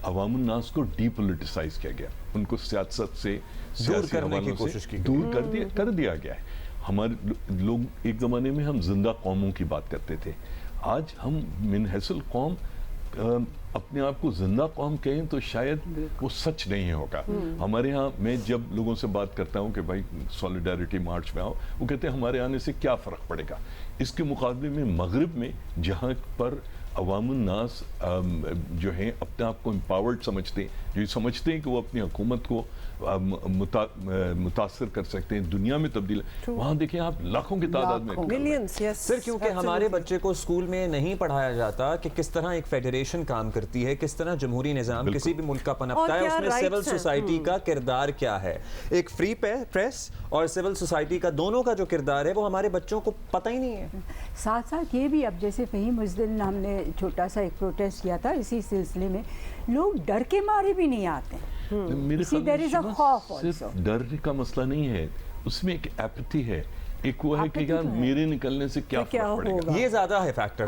अवामुन्नास को डीपोलिटिसाइज किया गया, उनको सियासत से दूर करने की कोशिश की, दूर कर दिया गया है। हमारे लोग एक ज़माने में हम जिंदा कौमों की बात करते थे, आज हम मिनहसल कौम अपने आप को जिंदा कौम कहें तो शायद वो सच नहीं होगा। हमारे यहाँ मैं जब लोगों से बात करता हूँ कि भाई सॉलिडारिटी मार्च में आओ, वो कहते हैं हमारे आने से क्या फ़र्क पड़ेगा। इसके मुकाबले में मगरिब में जहाँ पर अवामुन नास जो हैं अपने आप को एम्पावर्ड समझते हैं, जो समझते हैं कि वो अपनी हुकूमत को मुतासर कर सकते हैं, दुनिया में तब्दील, वहाँ देखें आप लाखों की तादाद में मिलियंस। यस सर, क्योंकि हमारे बच्चे को स्कूल में नहीं पढ़ाया जाता कि किस तरह एक फेडरेशन काम करती है, किस तरह जमहूरी निज़ाम किसी भी मुल्क का पनपता है, उसमें सिविल सोसाइटी का किरदार क्या है, एक फ्री प्रेस और सिविल सोसाइटी का दोनों का जो किरदार है वो हमारे बच्चों को पता ही नहीं है। साथ साथ ये भी, अब जैसे फ़हीम उस दिन हमने छोटा सा एक प्रोटेस्ट किया था इसी सिलसिले में, लोग डर के मारे भी नहीं आते। मेरे ख्याल में सिर्फ डर का मसला नहीं है, उसमें एक एपैथी है, एक वो है कि यार मेरे निकलने से क्या फर्क पड़ेगा, ये ज्यादा है फैक्टर।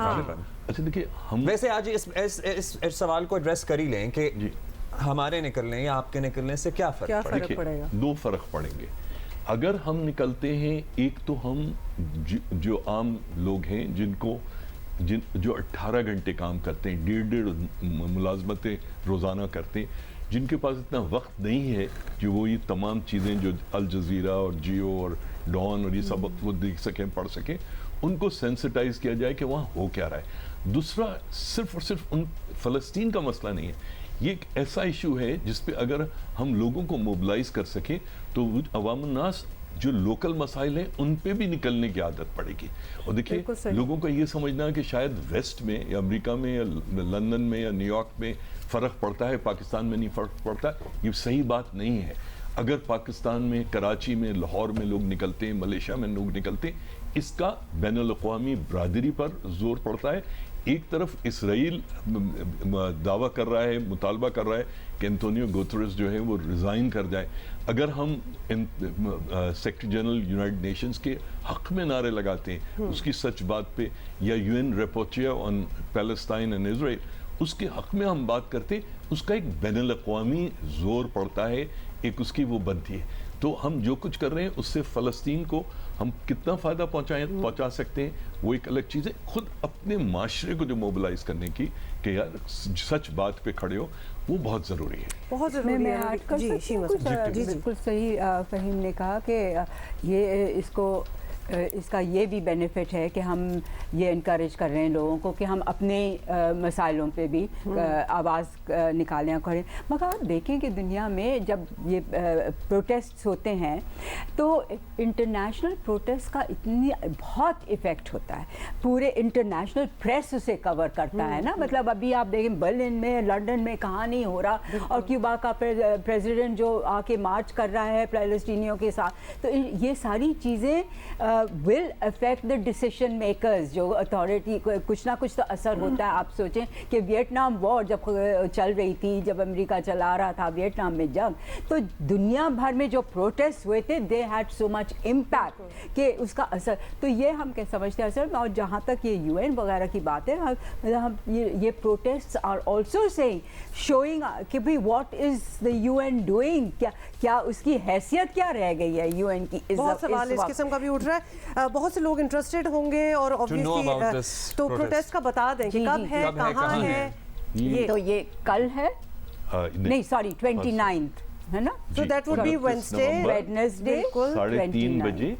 अच्छा देखिए, हम वैसे आज इस सवाल को एड्रेस कर ही लें कि हमारे निकलने या आपके निकलने से क्या फर्क पड़ेगा। दो फर्क पड़ेंगे। अगर हम निकलते हैं, एक तो हम जो आम लोग हैं जो 18 घंटे काम करते हैं, 1.5 मुलाजमतें रोज़ाना करते हैं, जिनके पास इतना वक्त नहीं है कि वो ये तमाम चीज़ें जो अल जज़ीरा और जियो और डॉन और ये सब वो देख सकें, पढ़ सकें, उनको सेंसिटाइज किया जाए कि वहाँ हो क्या रहा है। दूसरा, सिर्फ और सिर्फ उन फ़लस्तीन का मसला नहीं है, ये एक ऐसा इशू है जिस पे अगर हम लोगों को मोबिलाइज कर सकें तो अवामुन नास जो लोकल मसाइल हैं उन पे भी निकलने की आदत पड़ेगी। और देखिए, लोगों को ये समझना कि शायद वेस्ट में या अमेरिका में या लंदन में या न्यूयॉर्क में फ़र्क पड़ता है, पाकिस्तान में नहीं फ़र्क पड़ता, ये सही बात नहीं है। अगर पाकिस्तान में, कराची में, लाहौर में लोग निकलते हैं, मलेशिया में लोग निकलते हैं, इसका बैनुल-अक़वामी बरादरी पर जोर पड़ता है। एक तरफ इसराइल दावा कर रहा है, मुतालबा कर रहा है कि एंटोनियो गुतेरेस जो है वो रिज़ाइन कर जाए। अगर हम सेक्रेटरी जनरल यूनाइटेड नेशंस के हक़ में नारे लगाते हैं उसकी सच बात पे, या UN rapporteur on Palestine and Israel, उसके हक़ में हम बात करते, उसका एक बैनुल-अक़वामी जोर पड़ता है, एक उसकी वो बनती है। तो हम जो कुछ कर रहे हैं उससे फ़लस्तीन को हम कितना फ़ायदा पहुंचा सकते हैं, वो एक अलग चीज़ है। खुद अपने माशरे को जो मोबिलाइज करने की कि यार सच बात पे खड़े हो, वो बहुत ज़रूरी है, बहुत ज़रूरी है। मैं ऐड कर सकती हूँ कुछ? बिल्कुल सही फ़हीम ने कहा कि ये इसका ये भी बेनिफिट है कि हम ये इनकरेज कर रहे हैं लोगों को कि हम अपने मसाइलों पे भी आवाज़ निकालें और करें। मगर आप देखें कि दुनिया में जब ये प्रोटेस्ट होते हैं तो इंटरनेशनल प्रोटेस्ट का बहुत इफ़ेक्ट होता है, पूरे इंटरनेशनल प्रेस उसे कवर करता है ना। मतलब अभी आप देखें बर्लिन में, लंदन में कहाँ नहीं हो रहा, और क्यूबा का प्रेसिडेंट जो आके मार्च कर रहा है फ़लस्तीनियों के साथ, तो ये सारी चीज़ें will affect the decision makers, जो अथॉरिटी, कुछ ना कुछ तो असर होता है। आप सोचें कि वियतनाम वॉर जब चल रही थी, जब अमेरिका चला रहा था वियतनाम में जंग, तो दुनिया भर में जो प्रोटेस्ट हुए थे, they had so much impact कि उसका असर, तो ये हम क्या समझते हैं असर। और जहाँ तक ये यूएन वगैरह की बात है, हम ये protest are also saying, showing कि भाई what is the UN doing, क्या उसकी हैसियत क्या रह गई है यूएन की। बहुत सवाल इस किस्म का भी उठ रहा है, बहुत से लोग इंटरेस्टेड होंगे और ऑब्वियसली तो प्रोटेस्ट का बता दें कि कब है, कहाँ है। ये कल है, नहीं सॉरी 29 है ना, so that would be Wednesday 3:30 बजे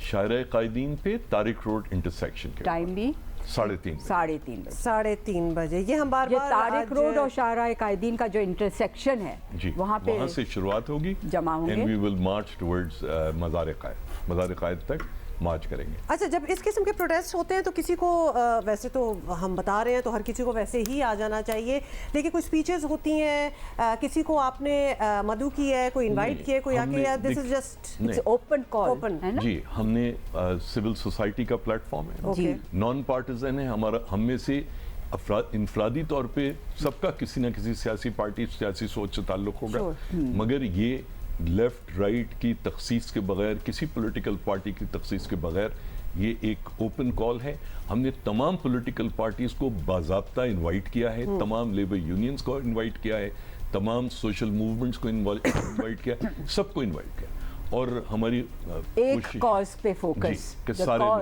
शायरा कायदीन पे तारिक रोड इंटरसेक्शन के टाइम भी 3:30 बजे। ये हम बार बार तारिक रोड और शायरा कायदीन का जो इंटरसेक्शन है, वहाँ से शुरुआत होगी, जमा होंगे, and we will march towards मज़ार कायद तक मार्च करेंगे। अच्छा, जब इस किस्म के प्रोटेस्ट होते हैं तो किसी को वैसे तो हम बता रहे हैं तो हर किसी को वैसे ही आ जाना चाहिए, लेकिन कुछ स्पीचेस होती हैं, किसी को आपने मधु की है, कोई इनवाइट किया है, कोई आके, या this is just open call, open है ना? जी, हमने सिविल सोसाइटी का प्लेटफॉर्म है, नॉन पार्टिजन है हमारा, हम में से इनफरादी तौर पे सबका किसी न किसी सियासी पार्टी, सियासी सोच से ताल्लुक होगा, मगर ये लेफ्ट राइट की तखसीस के बगैर, किसी पॉलिटिकल पार्टी की तखसीस के बगैर, ये एक ओपन कॉल है। हमने तमाम पॉलिटिकल पार्टीज़ को बाज़ाब्ता इनवाइट किया है, तमाम लेबर यूनियंस को इनवाइट किया है, तमाम सोशल मूवमेंट्स को इनवाइट किया, सबको इनवाइट किया। और हमारी एक कॉज पे फोकस, कि सारे लोग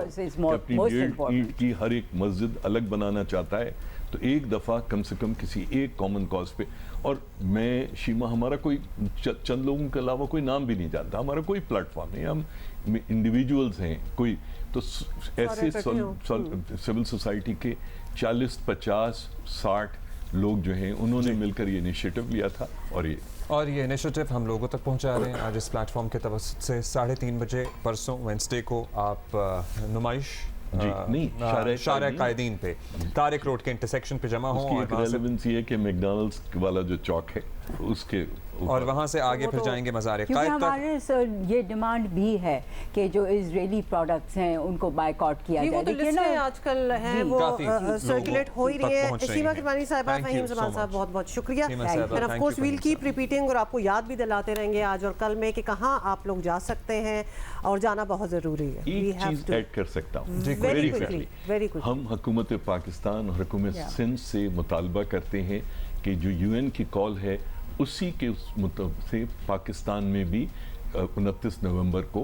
अपनी 1.5 ईंट की हर एक मस्जिद अलग बनाना चाहता है, तो एक दफ़ा कम से कम किसी एक कॉमन कॉज पे, और मैं शीमा, हमारा कोई चंद लोगों के अलावा कोई नाम भी नहीं जानता, हमारा कोई प्लेटफॉर्म नहीं, हम इंडिविजुअल्स हैं, कोई तो ऐसे सिविल सोसाइटी के 40, 50, 60 लोग जो हैं उन्होंने मिलकर ये इनिशिएटिव लिया था और ये इनिशिएटिव हम लोगों तक पहुंचा रहे हैं। आज इस प्लेटफॉर्म के तवज्जुह से 3:30 बजे परसों वेंसडे को आप नुमाइश शारा कायदीन पे तारिक रोड के इंटरसेक्शन पे जमा हो। उसकी एक रेलेवेंस ये है कि मैकडॉनल्ड्स वाला जो चौक है उसके और वहाँ से आगे फिर जाएंगे मज़ार क्योंकि हमारे ये डिमांड भी है कि जो इजरायली प्रोडक्ट्स हैं उनको बायकॉट किया जाए। देखिए ना आजकल है वो सर्कुलेट हो ही रही है। सीमा किरमानी साहिबा, फहीम जमान साहब, बहुत बहुत शुक्रिया। And of course we'll keep repeating और आपको याद भी दिलाते रहेंगे आज और कल में कि कहाँ आप लोग जा सकते हैं और जाना बहुत ज़रूरी है। एक चीज़ ऐड कर सकता हूँ वेरी क्विकली, हम हुकूमत पाकिस्तान और हुकूमत सिंध से मुतालबा करते हैं कि जो UN की कॉल है उसी के से पाकिस्तान में भी 29 नवंबर को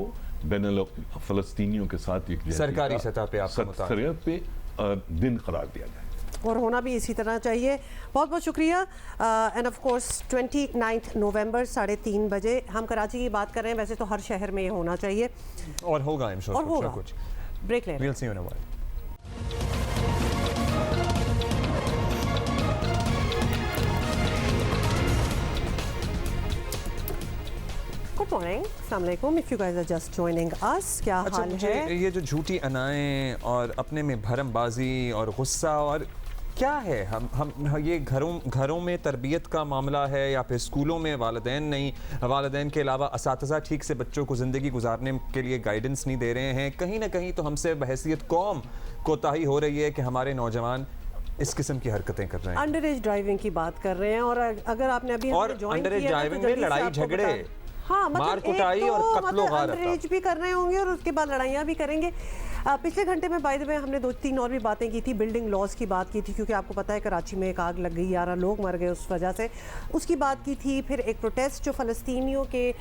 फ़लस्तीनियों के साथ एक सरकारी सतह पे दिन करार दिया जाए और होना भी इसी तरह चाहिए। बहुत बहुत शुक्रिया। एंड ऑफ कोर्स 29 नवंबर 3:30 बजे हम कराची की बात कर रहे हैं, वैसे तो हर शहर में ये होना चाहिए और होगा और होगा कुछ। ब्रेक ले We'll see you in a while. Good morning, अस्सलाम वालेकुम। If you guys are just joining us, क्या हाल है? ये जो झूठी अनाएं और अपने में भरमबाजी और गुस्सा और क्या है, हम ये घरों में तरबियत का मामला है या फिर स्कूलों में वालिदैन नहीं, वालिदैन के अलावा असातिज़ा ठीक से बच्चों को ज़िंदगी गुजारने के लिए गाइडेंस नहीं दे रहे हैं। कहीं ना कहीं तो हमसे बहैसियत कौम कोताही हो रही है कि हमारे नौजवान इस किस्म की हरकतें कर रहे हैं। अंडर एज ड्राइविंग की बात कर रहे हैं और अगर आपने अभी अंडर एज ड्राइविंग में लड़ाई झगड़े, हाँ, मार कुटाई और कत्लो गारत अंडर भी कर रहे होंगे और उसके बाद लड़ाइयाँ भी करेंगे। पिछले घंटे में बाय द वे हमने 2-3 और भी बातें की थी। बिल्डिंग लॉज की बात की थी क्योंकि आपको पता है कराची में एक आग लग गई, 11 लोग मर गए उस वजह से, उसकी बात की थी। फिर एक प्रोटेस्ट जो फ़लस्तीनियों के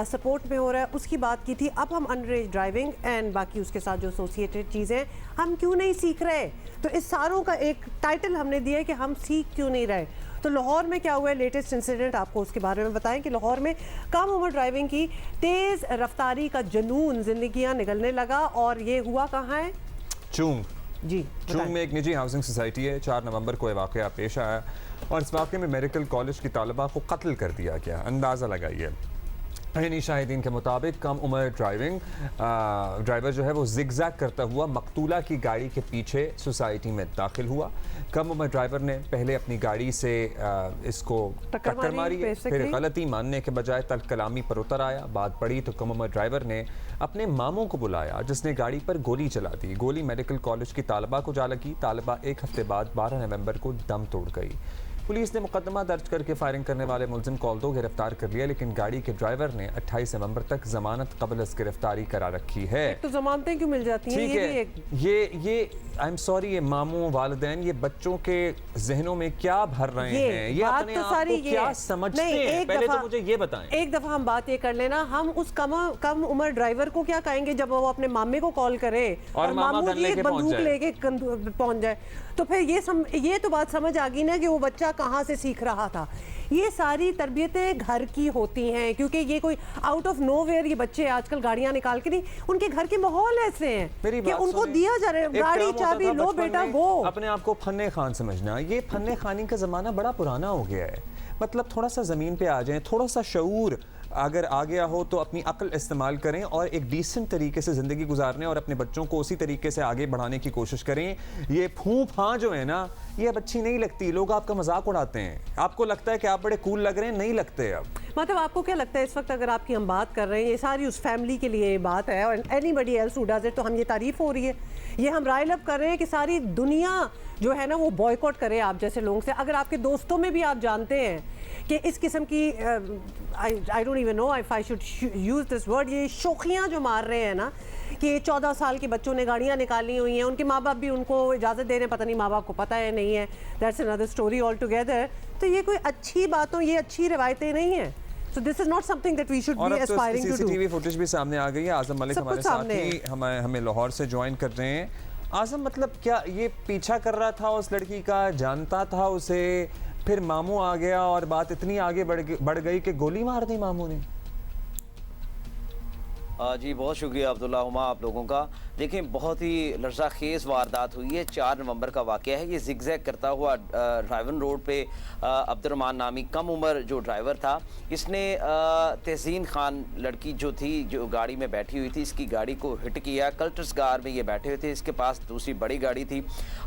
सपोर्ट में हो रहा है उसकी बात की थी। अब हम अंडर एज ड्राइविंग एंड बाकी उसके साथ जो एसोसिएटेड चीज़ें हम क्यों नहीं सीख रहे, तो इस सारों का एक टाइटल हमने दिया है कि हम सीख क्यों नहीं रहे। तो लाहौर में क्या हुआ है, लेटेस्ट इंसिडेंट आपको उसके बारे में बताएं कि लाहौर में कम उम्र ड्राइविंग की तेज़ रफ्तारी का जुनून जिंदगियां निगलने लगा और ये हुआ कहाँ है? चूंग जी, चूंग में एक निजी हाउसिंग सोसाइटी है। 4 नवंबर को यह वाक़या पेश आया और इस वाक़े में मेडिकल कॉलेज की तालिबा को कत्ल कर दिया गया। अंदाज़ा लगाइए, अहनी शाहिदीन के मुताबिक कम उम्र ड्राइवर जो है वो जिगजैग करता हुआ मकतूला की गाड़ी के पीछे सोसाइटी में दाखिल हुआ। कम उम्र ड्राइवर ने पहले अपनी गाड़ी से इसको टक्कर मारी, फिर गलती मानने के बजाय तल्ख कलामी पर उतर आया। बात पड़ी तो कम उम्र ड्राइवर ने अपने मामू को बुलाया जिसने गाड़ी पर गोली चला दी। गोली मेडिकल कॉलेज की तालिबा को जा लगी। तालिबा 1 हफ्ते बाद 12 नवंबर को दम तोड़ गई। पुलिस ने मुकदमा दर्ज करके फायरिंग करने वाले मुलजिम कॉल्दो गिरफ्तार कर लिया, लेकिन गाड़ी के ड्राइवर ने 28 नवंबर तक जमानत कबल गिरफ्तारी करा रखी है। तो जमानतें क्यों मिल जाती हैं? ये आई एम सॉरी, ये मामू वालिदैन ये बच्चों के जहनों में क्या भर रहे हैं, ये अपने तो आप को क्या समझते हैं? पहले तो मुझे ये बताएं। एक दफा हम बात ये कर लेना, हम उस कम उम्र ड्राइवर को क्या कहेंगे जब वो अपने मामे को कॉल करे और मामू जी एक बंदूक लेके पहुंच जाए, तो फिर ये तो बात समझ आ गई ना कि वो बच्चा कहाँ से सीख रहा था। ये सारी तरबियतें घर की होती हैं क्योंकि ये कोई आउट ऑफ नोवेयर ये बच्चे आजकल गाड़ियां निकाल के नहीं, उनके घर के माहौल ऐसे हैं कि उनको दिया जा रहा है गाड़ी चाबी, लो बेटा गो। अपने आप को फन्ने खान समझना, ये फन्ने खानी का जमाना बड़ा पुराना हो गया है। मतलब थोड़ा सा जमीन पे आ जाएं, थोड़ा सा शऊर अगर आ गया हो तो अपनी अक्ल इस्तेमाल करें और एक डिसेंट तरीके से ज़िंदगी गुजारने और अपने बच्चों को उसी तरीके से आगे बढ़ाने की कोशिश करें। ये फूं-फां जो है ना, ये अब अच्छी नहीं लगती। लोग आपका मजाक उड़ाते हैं, आपको लगता है कि आप बड़े कूल लग रहे हैं, नहीं लगते। अब मतलब आपको क्या लगता है इस वक्त अगर आपकी हम बात कर रहे हैं, ये सारी उस फैमिली के लिए बात है और anybody else who does it, तो हम ये तारीफ हो रही है, ये हम राइल अप कर रहे हैं कि सारी दुनिया जो है ना वो बॉयकॉट करे आप जैसे लोगों से। अगर आपके दोस्तों में भी आप जानते हैं कि इस किस्म की I don't even know if I should use this word, ये शोखियाँ जो मार रहे हैं ना कि 14 साल के बच्चों ने गाड़ियाँ निकाली हुई हैं, उनके माँ बाप भी उनको इजाज़त दे रहे हैं, पता नहीं माँ बाप को पता है नहीं है, that's another story all together. तो ये कोई अच्छी बातों, ये अच्छी रिवायतें नहीं है। So this is not something that we should be aspiring to do. CCTV footage भी सामने आ गई है। आजम मलिक हमारे साथ ही हमें लाहौर से ज्वाइन कर रहे हैं। आजम, मतलब क्या ये पीछा कर रहा था उस लड़की का, जानता था उसे, फिर मामू आ गया और बात इतनी आगे बढ़ गई कि गोली मार दी मामू ने? जी बहुत शुक्रिया अब्दुल्ला हुमा आप लोगों का। देखिए बहुत ही लर्ज़ाखेज़ वारदात हुई है। 4 नवंबर का वाक़या है। ये जिगजैग करता हुआ ड्राइवन रोड पे अब्दुर्रहमान नामी कम उम्र जो ड्राइवर था, इसने तहसीन खान लड़की जो थी, जो गाड़ी में बैठी हुई थी, इसकी गाड़ी को हिट किया। कल्टर्स कार में ये बैठे हुए थे, इसके पास दूसरी बड़ी गाड़ी थी।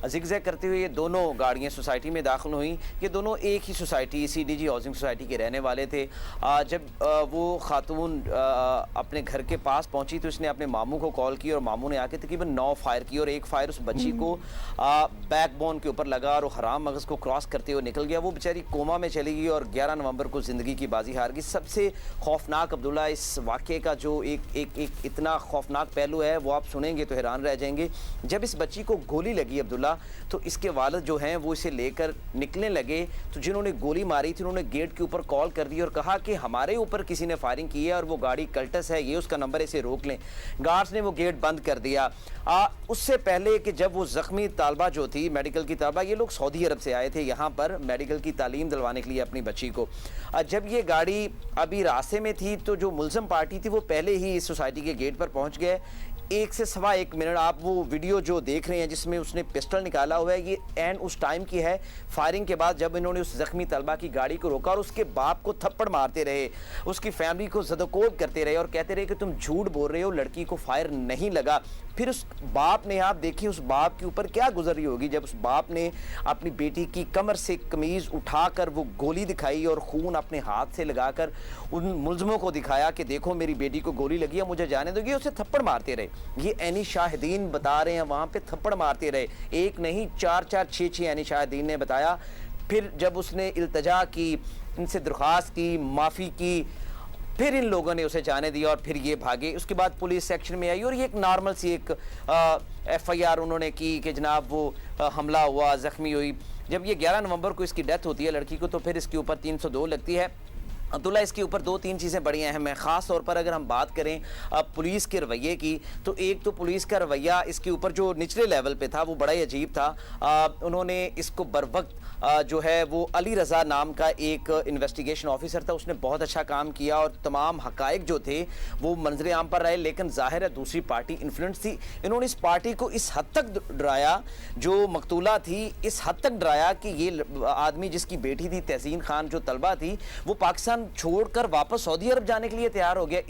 जिगजैग करते हुए ये दोनों गाड़ियाँ सोसाइटी में दाखिल हुई। ये दोनों एक ही सोसाइटी CDG हाउसिंग सोसाइटी के रहने वाले थे। जब वो खातून अपने घर के पास पहुंची तो इसने अपने मामू को कॉल की और मामू ने आके तकरीबन 9 फायर की और एक फायर उस बच्ची को बैकबोन के ऊपर लगा और हराम मगज़ को क्रॉस करते हुए निकल गया। वो बेचारी कोमा में चली गई और 11 नवंबर को ज़िंदगी की बाजी हार गई। सबसे खौफनाक अब्दुल्ला इस वाक़े का जो एक इतना खौफनाक पहलू है वो आप सुनेंगे तो हैरान रह जाएंगे। जब इस बच्ची को गोली लगी अब्दुल्ला, तो इसके वालिद जो हैं वो इसे लेकर निकलने लगे, तो जिन्होंने गोली मारी थी उन्होंने गेट के ऊपर कॉल कर दी और कहा कि हमारे ऊपर किसी ने फायरिंग की है और वो गाड़ी कल्टस है, ये उसका नंबर, इसे रोक लें। गार्ड्स ने वो गेट बंद कर दिया। उससे पहले कि जब वो ज़ख्मी तालबा जो थी, मेडिकल की तालबा, ये लोग सऊदी अरब से आए थे यहाँ पर मेडिकल की तालीम दिलवाने के लिए अपनी बच्ची को। जब ये गाड़ी अभी रास्ते में थी तो जो मुलज़म पार्टी थी वो पहले ही इस सोसाइटी के गेट पर पहुँच गए। 1 से सवा 1 मिनट आप वो वीडियो जो देख रहे हैं जिसमें उसने पिस्टल निकाला हुआ है, ये एंड उस टाइम की है फायरिंग के बाद, जब इन्होंने उस ज़ख्मी तलबा की गाड़ी को रोका और उसके बाप को थप्पड़ मारते रहे, उसकी फैमिली को ज़दोकोब करते रहे और कहते रहे कि तुम झूठ बोल रहे हो, लड़की को फायर नहीं लगा। फिर उस बाप ने, आप देखिए उस बाप के ऊपर क्या गुजर रही होगी जब उस बाप ने अपनी बेटी की कमर से कमीज़ उठाकर वो गोली दिखाई और खून अपने हाथ से लगाकर उन मुलज़मों को दिखाया कि देखो मेरी बेटी को गोली लगी है, मुझे जाने दोगे, उसे थप्पड़ मारते रहे। ये ऐनी शाहिदीन बता रहे हैं, वहाँ पे थप्पड़ मारते रहे, एक नहीं 4-4 6-6 ऐनी शाहिदीन ने बताया। फिर जब उसने इल्तजा की, इनसे दरख्वास्त की, माफ़ी की, फिर इन लोगों ने उसे जाने दिया और फिर ये भागे। उसके बाद पुलिस सेक्शन में आई और ये एक नॉर्मल सी एक FIR उन्होंने की कि जनाब वो हमला हुआ, ज़ख्मी हुई। जब ये 11 नवंबर को इसकी डेथ होती है लड़की को, तो फिर इसके ऊपर 302 लगती है। अब्दुल्ला इसके ऊपर 2-3 चीज़ें बड़ी अहम हैं। ख़ास तौर पर अगर हम बात करें पुलिस के रवैये की, तो एक तो पुलिस का रवैया इसके ऊपर जो निचले लेवल पे था वो बड़ा ही अजीब था। उन्होंने इसको बरवक्त जो है वो अली रज़ा नाम का एक इन्वेस्टिगेशन ऑफिसर था, उसने बहुत अच्छा काम किया और तमाम हकायक जो थे वो मंजर आम पर आए। लेकिन ज़ाहिर है दूसरी पार्टी इन्फ्लुएंस थी। इन्होंने इस पार्टी को इस हद तक डराया, जो मकतूला थी इस हद तक डराया कि ये आदमी जिसकी बेटी थी तहसीन खान जो तलबा थी, वो पाकिस्तान छोड़कर वापस सऊदी अरब जाने के लिए तैयार हो गया।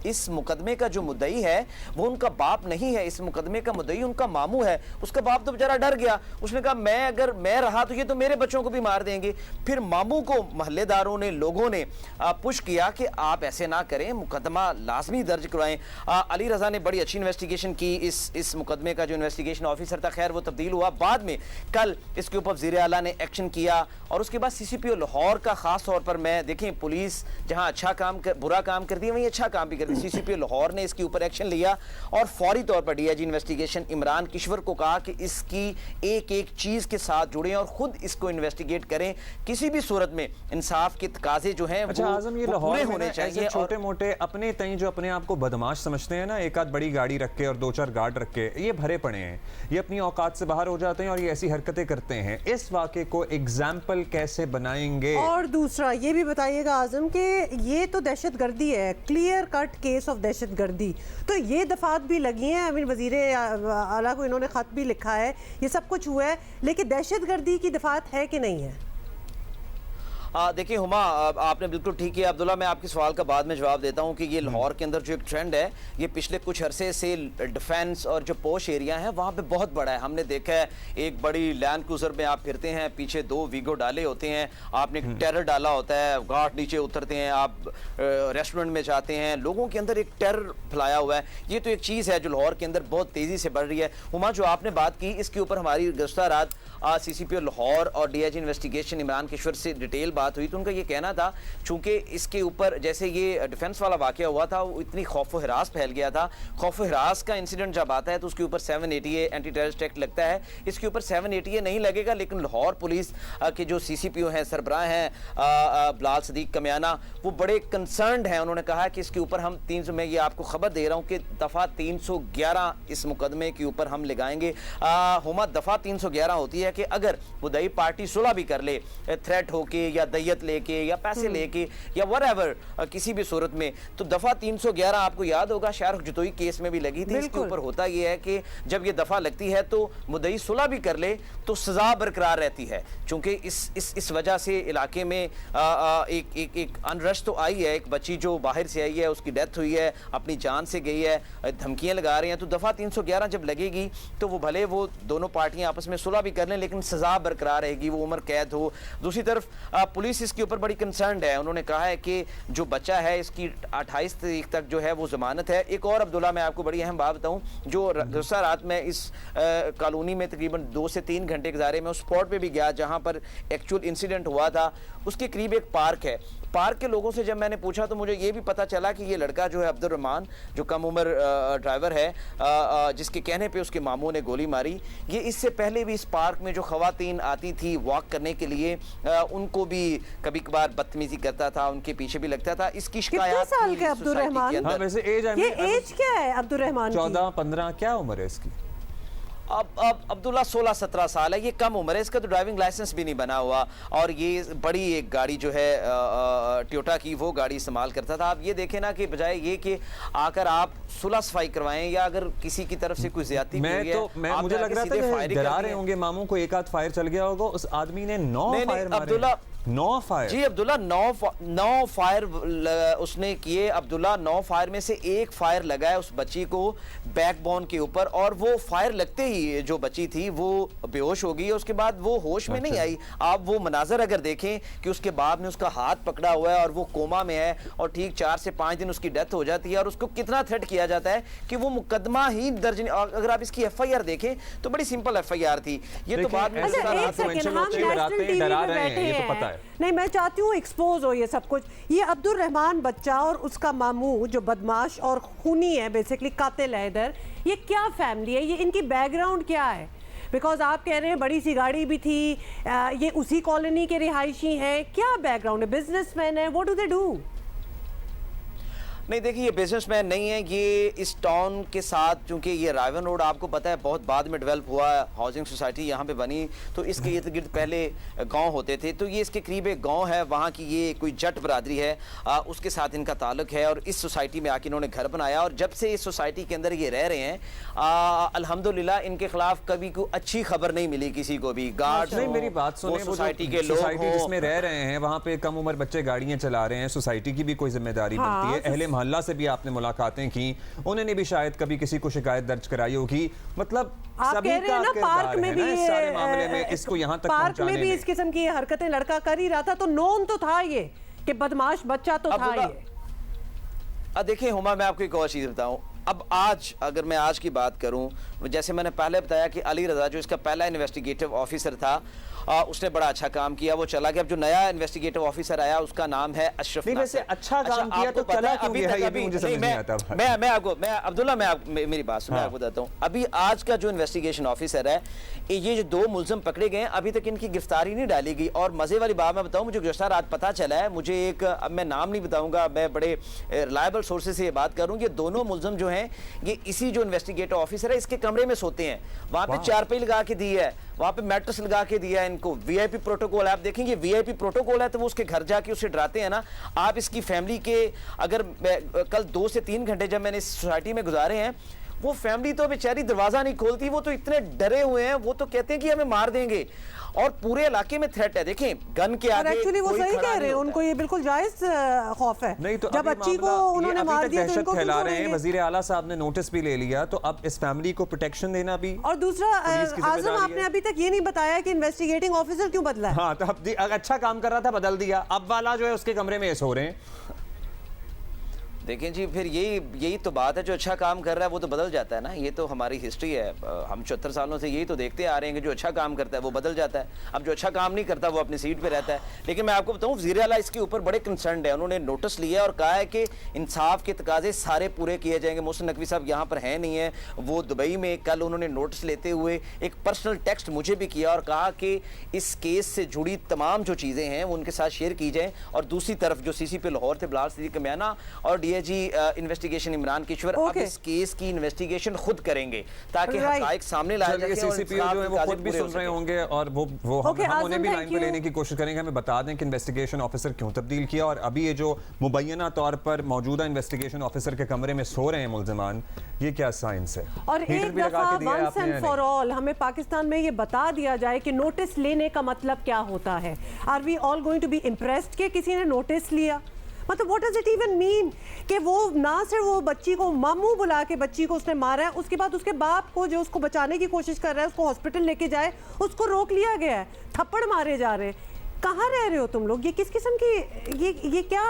इस मुकदमे का जो मुद्दई है वो उनका बाप नहीं है, इस मुकदमे का मुद्दई उनका मामू है। उसका बाप तो बेचारा डर गया, उसने कहा मैं अगर मैं रहा तो ये तो मेरे बच्चों को भी मार देंगे। फिर मामू को महल्लेदारों ने, लोगों ने पुश किया कि आप ऐसे ना करें, मुकदमा लाजमी दर्ज करवाएं। अली रज़ा ने बड़ी अच्छी इन्वेस्टिगेशन की। इस मुकदमे का जो इन्वेस्टिगेशन ऑफिसर था, खैर वो तब्दील हुआ बाद में, कल इसके ऊपर वज़ीर आला ने एक्शन किया और उसके बाद CCPO लाहौर का खास तौर पर मैं देखें, पुलिस जहाँ अच्छा काम बुरा काम करती है वहीं अच्छा काम भी करती है। CCPO लाहौर ने इसके ऊपर एक्शन लिया और फौरी तौर पर DIG इन्वेस्टिगेशन इमरान किश्वर को कहा कि इसकी एक एक चीज के साथ जुड़ें और खुद इसको इन्वेस्टिगेट करें। किसी भी सूरत में इंसाफ के तकाजे जो हैं अच्छा, आज़म, ये वो लाहौर पूरे में होने चाहिए। छोटे मोटे अपने तई जो अपने आप को बदमाश समझते हैं ना, एक आध बड़ी गाड़ी रख के और 2-4 गार्ड रख के, ये भरे पड़े हैं, ये अपनी औकात से बाहर हो जाते हैं और ये ऐसी हरकतें करते हैं। इस वाक़े को एग्जाम्पल कैसे बनाएंगे? और दूसरा ये भी बताइएगा आज़म कि ये तो दहशतगर्दी है, क्लियर कट केस ऑफ दहशतगर्दी, तो ये दफात भी लगी हैं। आई मीन वज़ीर आला को इन्होंने ख़त भी लिखा है, ये सब कुछ हुआ है, लेकिन दहशतगर्दी की दफात है कि नहीं है? देखिए हुमा, आपने बिल्कुल ठीक किया। अब्दुल्ला, मैं आपके सवाल का बाद में जवाब देता हूँ कि ये लाहौर के अंदर जो एक ट्रेंड है, ये पिछले कुछ अरसे से डिफेंस और जो पोश एरिया है वहाँ पे बहुत बड़ा है। हमने देखा है एक बड़ी लैंड क्रूजर में आप फिरते हैं, पीछे 2 वीगो डाले होते हैं, आपने एक टेरर डाला होता है, घाट नीचे उतरते हैं, आप रेस्टोरेंट में जाते हैं, लोगों के अंदर एक टेरर फैलाया हुआ है। ये तो एक चीज़ है जो लाहौर के अंदर बहुत तेज़ी से बढ़ रही है। हुमा, जो आपने बात की इसके ऊपर हमारी गुज़श्ता रात CCPO लाहौर और DIG इन्वेस्टिगेशन इमरान किश्वर से डिटेल बात हुई, तो उनका ये कहना था चूंकि इसके ऊपर जैसे ये डिफेंस वाला वाक़या हुआ था, वो इतनी खौफ व हिरास फैल गया था। खौफ व हिरास का इंसिडेंट जब आता है तो उसके ऊपर 780A एंटी टेररिस्ट एक्ट लगता है। इसके ऊपर 780A नहीं लगेगा, लेकिन लाहौर पुलिस के जो CCPO हैं, सरबराह हैं बिलाल सदीक कमियाना, वो बड़े कंसर्नड हैं। उन्होंने कहा कि इसके ऊपर हम 300, मैं ये आपको खबर दे रहा हूँ कि दफ़ा 311 इस मुकदमे के ऊपर हम लगाएंगे। हुमा, दफ़ा 311 होती है कि अगर मुद्दई पार्टी सुलह भी कर ले, थ्रेट होके या दैयत लेके या पैसे लेके या व्हाटएवर, किसी भी सूरत में। तो दफा 311 आपको याद होगा शाहरुख जतोई केस में भी लगी थी। इसके ऊपर होता यह है कि जब ये दफा लगती है तो मुद्दई सुलह भी कर ले तो सजा बरकरार रहती है। चूंकि इस वजह से इलाके में एक अनरश तो आई है, एक बच्ची जो बाहर से आई है उसकी डेथ हुई है, अपनी जान से गई है, धमकियां लगा रहे हैं। तो दफा 311 जब लगेगी तो वो भले वो दोनों पार्टियां आपस में सुलह भी कर लें लेकिन सजा बरकरार रहेगी, वो उम्र कैद हो। दूसरी तरफ पुलिस इसके ऊपर बड़ी कंसर्न्ड है। उन्होंने कहा है कि जो बच्चा है इसकी 28 तारीख तक जो है वो जमानत है। एक और अब्दुल्ला मैं आपको बड़ी अहम बात बताऊं, जो गुज़श्ता रात में इस कॉलोनी में तकरीबन 2 से 3 घंटे गुजारे, मैं उस स्पॉट पे भी गया जहां पर एक्चुअल इंसिडेंट हुआ था। उसके करीब एक पार्क है। पार्क के लोगों से जब मैंने पूछा तो मुझे ये भी पता चला कि ये लड़का जो है अब्दुर्रहमान, जो कम उम्र ड्राइवर है, जिसके कहने पे उसके मामू ने गोली मारी, ये इससे पहले भी इस पार्क में जो खवातीन आती थी वॉक करने के लिए, उनको भी कभी कभार बदतमीजी करता था, उनके पीछे भी लगता था। इसकी शिकायत कितने साल के अब्दुर्रहमान? हाँ, वैसे ये एज क्या है अब्दुर्रहमान की? 14-15 क्या उम्र है इसकी? अब अब्दुल्ला 16-17 साल है। ये कम उम्र है, इसका तो ड्राइविंग लाइसेंस भी नहीं बना हुआ और ये बड़ी एक गाड़ी जो है टोयोटा की वो गाड़ी इस्तेमाल करता था। आप ये देखें ना कि बजाय ये कि आकर आप सुलह सफाई करवाएं या अगर किसी की तरफ से कोई ज्यादती मुझे लग रहा था डरा रहे होंगे मामू को, एक आध फायर चल गया होगा, उस आदमी ने 9 फायर मारे। अब्दुल्ला 9 फायर? जी अब्दुल्ला 9 फायर उसने किए। अब्दुल्ला 9 फायर में से एक फायर लगा है उस बच्ची को बैकबोन के ऊपर और वो फायर लगते ही जो बच्ची थी वो बेहोश हो गई। उसके बाद वो होश में नहीं आई। आप वो मनाजर अगर देखें कि उसके बाप ने उसका हाथ पकड़ा हुआ है और वो कोमा में है और ठीक 4 से 5 दिन उसकी डेथ हो जाती है और उसको कितना थ्रेट किया जाता है कि वो मुकदमा ही दर्ज नहीं। अगर आप इसकी FIR देखें तो बड़ी सिंपल FIR थी। ये तो बाद में नहीं, मैं चाहती हूँ एक्सपोज हो ये सब कुछ। ये अब्दुर्रहमान बच्चा और उसका मामू जो बदमाश और खूनी है, बेसिकली कातिल है इधर, ये क्या फैमिली है? ये इनकी बैकग्राउंड क्या है? बिकॉज आप कह रहे हैं बड़ी सी गाड़ी भी थी, ये उसी कॉलोनी के रिहायशी हैं, क्या बैकग्राउंड है? बिजनेसमैन है? What do they do? नहीं देखिए, ये बिजनेसमैन नहीं है। ये इस टाउन के साथ, चूंकि ये रायवन रोड आपको पता है बहुत बाद में डेवलप हुआ, हाउसिंग सोसाइटी यहाँ पे बनी, तो इसके इर्द गिर्द पहले गांव होते थे। तो ये इसके करीब एक गांव है, वहाँ की ये कोई जट बरादरी है, उसके साथ इनका ताल्लुक है और इस सोसाइटी में आके इन्होंने घर बनाया और जब से इस सोसाइटी के अंदर ये रह रहे हैं, अल्हम्दुलिल्लाह इनके खिलाफ कभी कोई अच्छी खबर नहीं मिली किसी को भी। गार्ड नहीं, मेरी बात सुनिए, सोसाइटी के लोग जिसमें रह रहे हैं वहाँ पे कम उम्र बच्चे गाड़ियाँ चला रहे हैं, सोसाइटी की भी कोई जिम्मेदारी बनती है। अहले मोहल्ला से भी आपने मुलाकातें की, उन्होंने भी शायद कभी किसी को शिकायत दर्ज कराई होगी। मतलब सभी का पार्क में भी इस सारे मामले में इसको यहाँ तक पार्क में भी इस किस्म की हरकतें लड़का कर ही रहा था, तो नोन तो था ये कि बदमाश बच्चा तो था ये। देखिए हुमा, मैं आपको एक और चीज बताऊं। अब आज अगर मैं आज की बात करूं, जैसे मैंने पहले बताया कि अली रजा जो इसका पहला इन्वेस्टिगेटिव ऑफिसर था, उसने बड़ा अच्छा काम किया, वो चला गया। अब जो नया इन्वेस्टिगेटिव ऑफिसर आया उसका नाम है अशरफ। नहीं, वैसे अच्छा काम किया तो चला क्यों गया ये भी मुझे समझ नहीं आता। मैं आपको अब्दुल्ला मेरी बात सुनो, मैं आपको बताता हूं। अभी आज का जो इन्वेस्टिगेशन ऑफिसर है, ये जो 2 मुलजिम पकड़े गए, अभी तक इनकी गिरफ्तारी नहीं डाली गई। और मजे वाली बात मैं बताऊं, मुझे गुज़श्ता रात पता चला है, मुझे एक, अब मैं नाम नहीं बताऊंगा, मैं बड़े रिलायबल सोर्सेज से ये बात करूं, ये दोनों मुलजिम जो हैं ये इसी जो इन्वेस्टिगेटिव ऑफिसर है इसके कमरे में सोते हैं। वहां पे चारपाई लगा के दी है, वहां पे मैट्रेस लगा के दिया है इनको। VIP प्रोटोकॉल आप देखेंगे, VIP प्रोटोकॉल है तो वो उसके घर जाके उसे डराते हैं ना। आप इसकी फैमिली के अगर कल 2 से 3 घंटे जब मैंने इस सोसाइटी में गुजारे हैं, वो फैमिली तो बेचारी दरवाजा नहीं खोलती, वो तो इतने डरे हुए हैं, वो तो कहते हैं कि हमें मार देंगे और पूरे इलाके में थ्रेट है। देखें गन के आगे एक्चुअली वो सही कह रहे हैं, उनको ये बिल्कुल जायज खौफ है। नहीं तो जब बच्ची को उन्होंने मार दिया तो इनको फैला रहे हैं। वजीर आला साहब ने नोटिस भी ले लिया, तो अब इस फैमिली को प्रोटेक्शन देना भी। और दूसरा आजम, आपने अभी तक ये नहीं बताया कि इन्वेस्टिगेटिंग ऑफिसर क्यों बदला है? हाँ, तो अब अच्छा काम कर रहा था, बदल दिया, अब वाला जो है उसके कमरे में सो रहे हैं। देखें जी, फिर यही तो बात है, जो अच्छा काम कर रहा है वो तो बदल जाता है ना। ये तो हमारी हिस्ट्री है, हम 74 सालों से यही तो देखते आ रहे हैं कि जो अच्छा काम करता है वो बदल जाता है। अब जो अच्छा काम नहीं करता वो अपनी सीट पे रहता है। लेकिन मैं आपको बताऊं, वज़ीर आला इसके ऊपर बड़े कंसर्न है। उन्होंने नोटिस लिया और कहा है कि इंसाफ के तकाजे सारे पूरे किए जाएंगे। मोहसिन नकवी साहब यहाँ पर हैं नहीं है, वो दुबई में। कल उन्होंने नोटिस लेते हुए एक पर्सनल टेक्स्ट मुझे भी किया और कहा कि इस केस से जुड़ी तमाम जो चीज़ें हैं वो उनके साथ शेयर की जाएँ। और दूसरी तरफ जो CCP लाहौर थे बिलाल सिद्दीक कमियाना और है जी इन्वेस्टिगेशन इमरान किश्वर अब इस केस की इन्वेस्टिगेशन खुद करेंगे ताकि हक़ाइक़ सामने लाए जाए। सीसीपीओ जो है वो खुद भी सुन रहे होंगे और वो हम उन्हें भी लाइन पे लेने की कोशिश करेंगे। हमें बता दें कि इन्वेस्टिगेशन ऑफिसर क्यों तब्दील किया और अभी ये जो मुबैना तौर पर मौजूदा इन्वेस्टिगेशन ऑफिसर के कमरे में सो रहे हैं मुल्ज़िमान, ये क्या साइंस है? और एक दफा वंस एंड फॉर ऑल हमें पाकिस्तान में ये बता दिया जाए कि नोटिस लेने का मतलब क्या होता है। Are we all going to be impressed कि किसी ने नोटिस लिया? मतलब what does it even mean कि वो ना सिर्फ वो बच्ची को मामू बुला के बच्ची को उसने मारा है, उसके बाद उसके बाप को जो उसको बचाने की कोशिश कर रहा है, उसको हॉस्पिटल लेके जाए, उसको रोक लिया गया है, थप्पड़ मारे जा रहे। कहाँ रह रहे हो तुम लोग? ये किस किस्म की ये क्या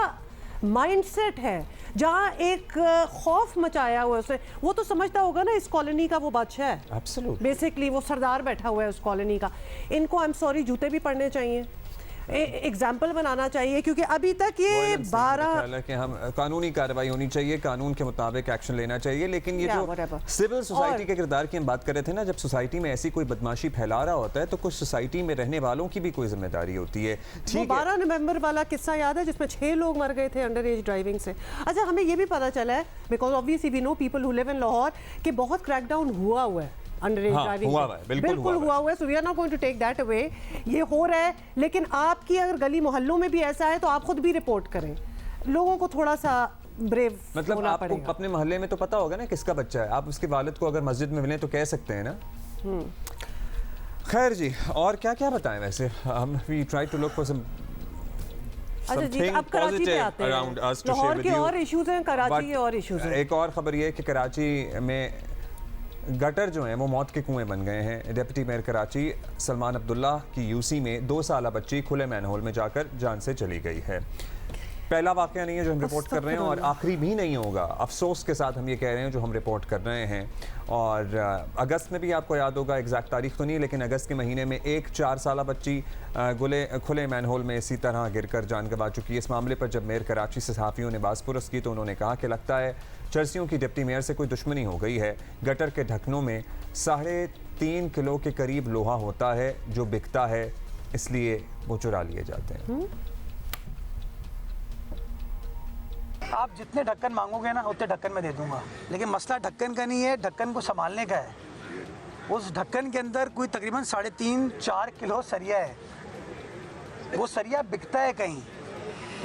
माइंडसेट है जहाँ एक खौफ मचाया हुआ है उसने? वो तो समझता होगा ना इस कॉलोनी का वो बादशाह है, एब्सोल्युटली बेसिकली वो सरदार बैठा हुआ है उस कॉलोनी का। इनको आई एम सॉरी जूते भी पड़ने चाहिए, एग्जाम्पल बनाना चाहिए, क्योंकि अभी तक ये 12 कि हम कानूनी कार्रवाई होनी चाहिए, कानून के मुताबिक एक्शन लेना चाहिए। लेकिन ये जो सिविल सोसाइटी के किरदार की हम बात कर रहे थे ना, जब सोसाइटी में ऐसी कोई बदमाशी फैला रहा होता है तो कुछ सोसाइटी में रहने वालों की भी कोई जिम्मेदारी होती है। ठीक 12 नवंबर वाला किस्सा याद है जिसमें 6 लोग मर गए थे अंडर एज ड्राइविंग से। अच्छा, हमें ये भी पता चला है because obviously we know people who live in Lahore कि बहुत क्रैकडाउन हुआ है अंडर एज ड्राइविंग। बिल्कुल हुआ है, so we are not going to take that away. ये हो रहा है, लेकिन आपकी अगर गली मोहल्लों में भी ऐसा है तो आप खुद भी रिपोर्ट करें। लोगों को थोड़ा सा ब्रेव मतलब आपको अपने मोहल्ले में तो पता होगा ना किसका बच्चा है, आप उसके वालिद को अगर मस्जिद में मिलें तो कह सकते हैं ना। खैर जी, और क्या क्या बताएं? वैसे हम we try to look for some अच्छा जी, अब कराची पे आते हैं। लाहौर के और इश्यूज हैं, कराची के और इश्यूज हैं। एक और खबर ये है कि कराची में गटर जो हैं वो मौत के कुएं बन गए हैं। डिप्टी मेयर कराची सलमान अब्दुल्ला की यूसी में 2 साल बच्ची खुले मैनहोल में जाकर जान से चली गई है। पहला वाक़या नहीं है जो हम रिपोर्ट कर रहे हैं और आखिरी भी नहीं होगा। अफसोस के साथ हम ये कह रहे हैं जो हम रिपोर्ट कर रहे हैं। और अगस्त में भी आपको याद होगा, एग्जैक्ट तारीख तो नहीं, लेकिन अगस्त के महीने में एक 4 साल बच्ची खुले मैनहोल में इसी तरह गिरकर जान गंवा चुकी है। इस मामले पर जब मेयर कराची से सहाफ़ियों ने बासपुरस की तो उन्होंने कहा कि लगता है चर्सियों की डिप्टी मेयर से कोई दुश्मनी हो गई है। गटर के ढक्कनों में 3.5 किलो के करीब लोहा होता है जो बिकता है, इसलिए वो चुरा लिए जाते हैं। आप जितने ढक्कन मांगोगे ना उतने ढक्कन में दे दूंगा, लेकिन मसला ढक्कन का नहीं है, ढक्कन को संभालने का है। उस ढक्कन के अंदर कोई तकरीबन 3.5-4 किलो सरिया है, वो सरिया बिकता है कहीं,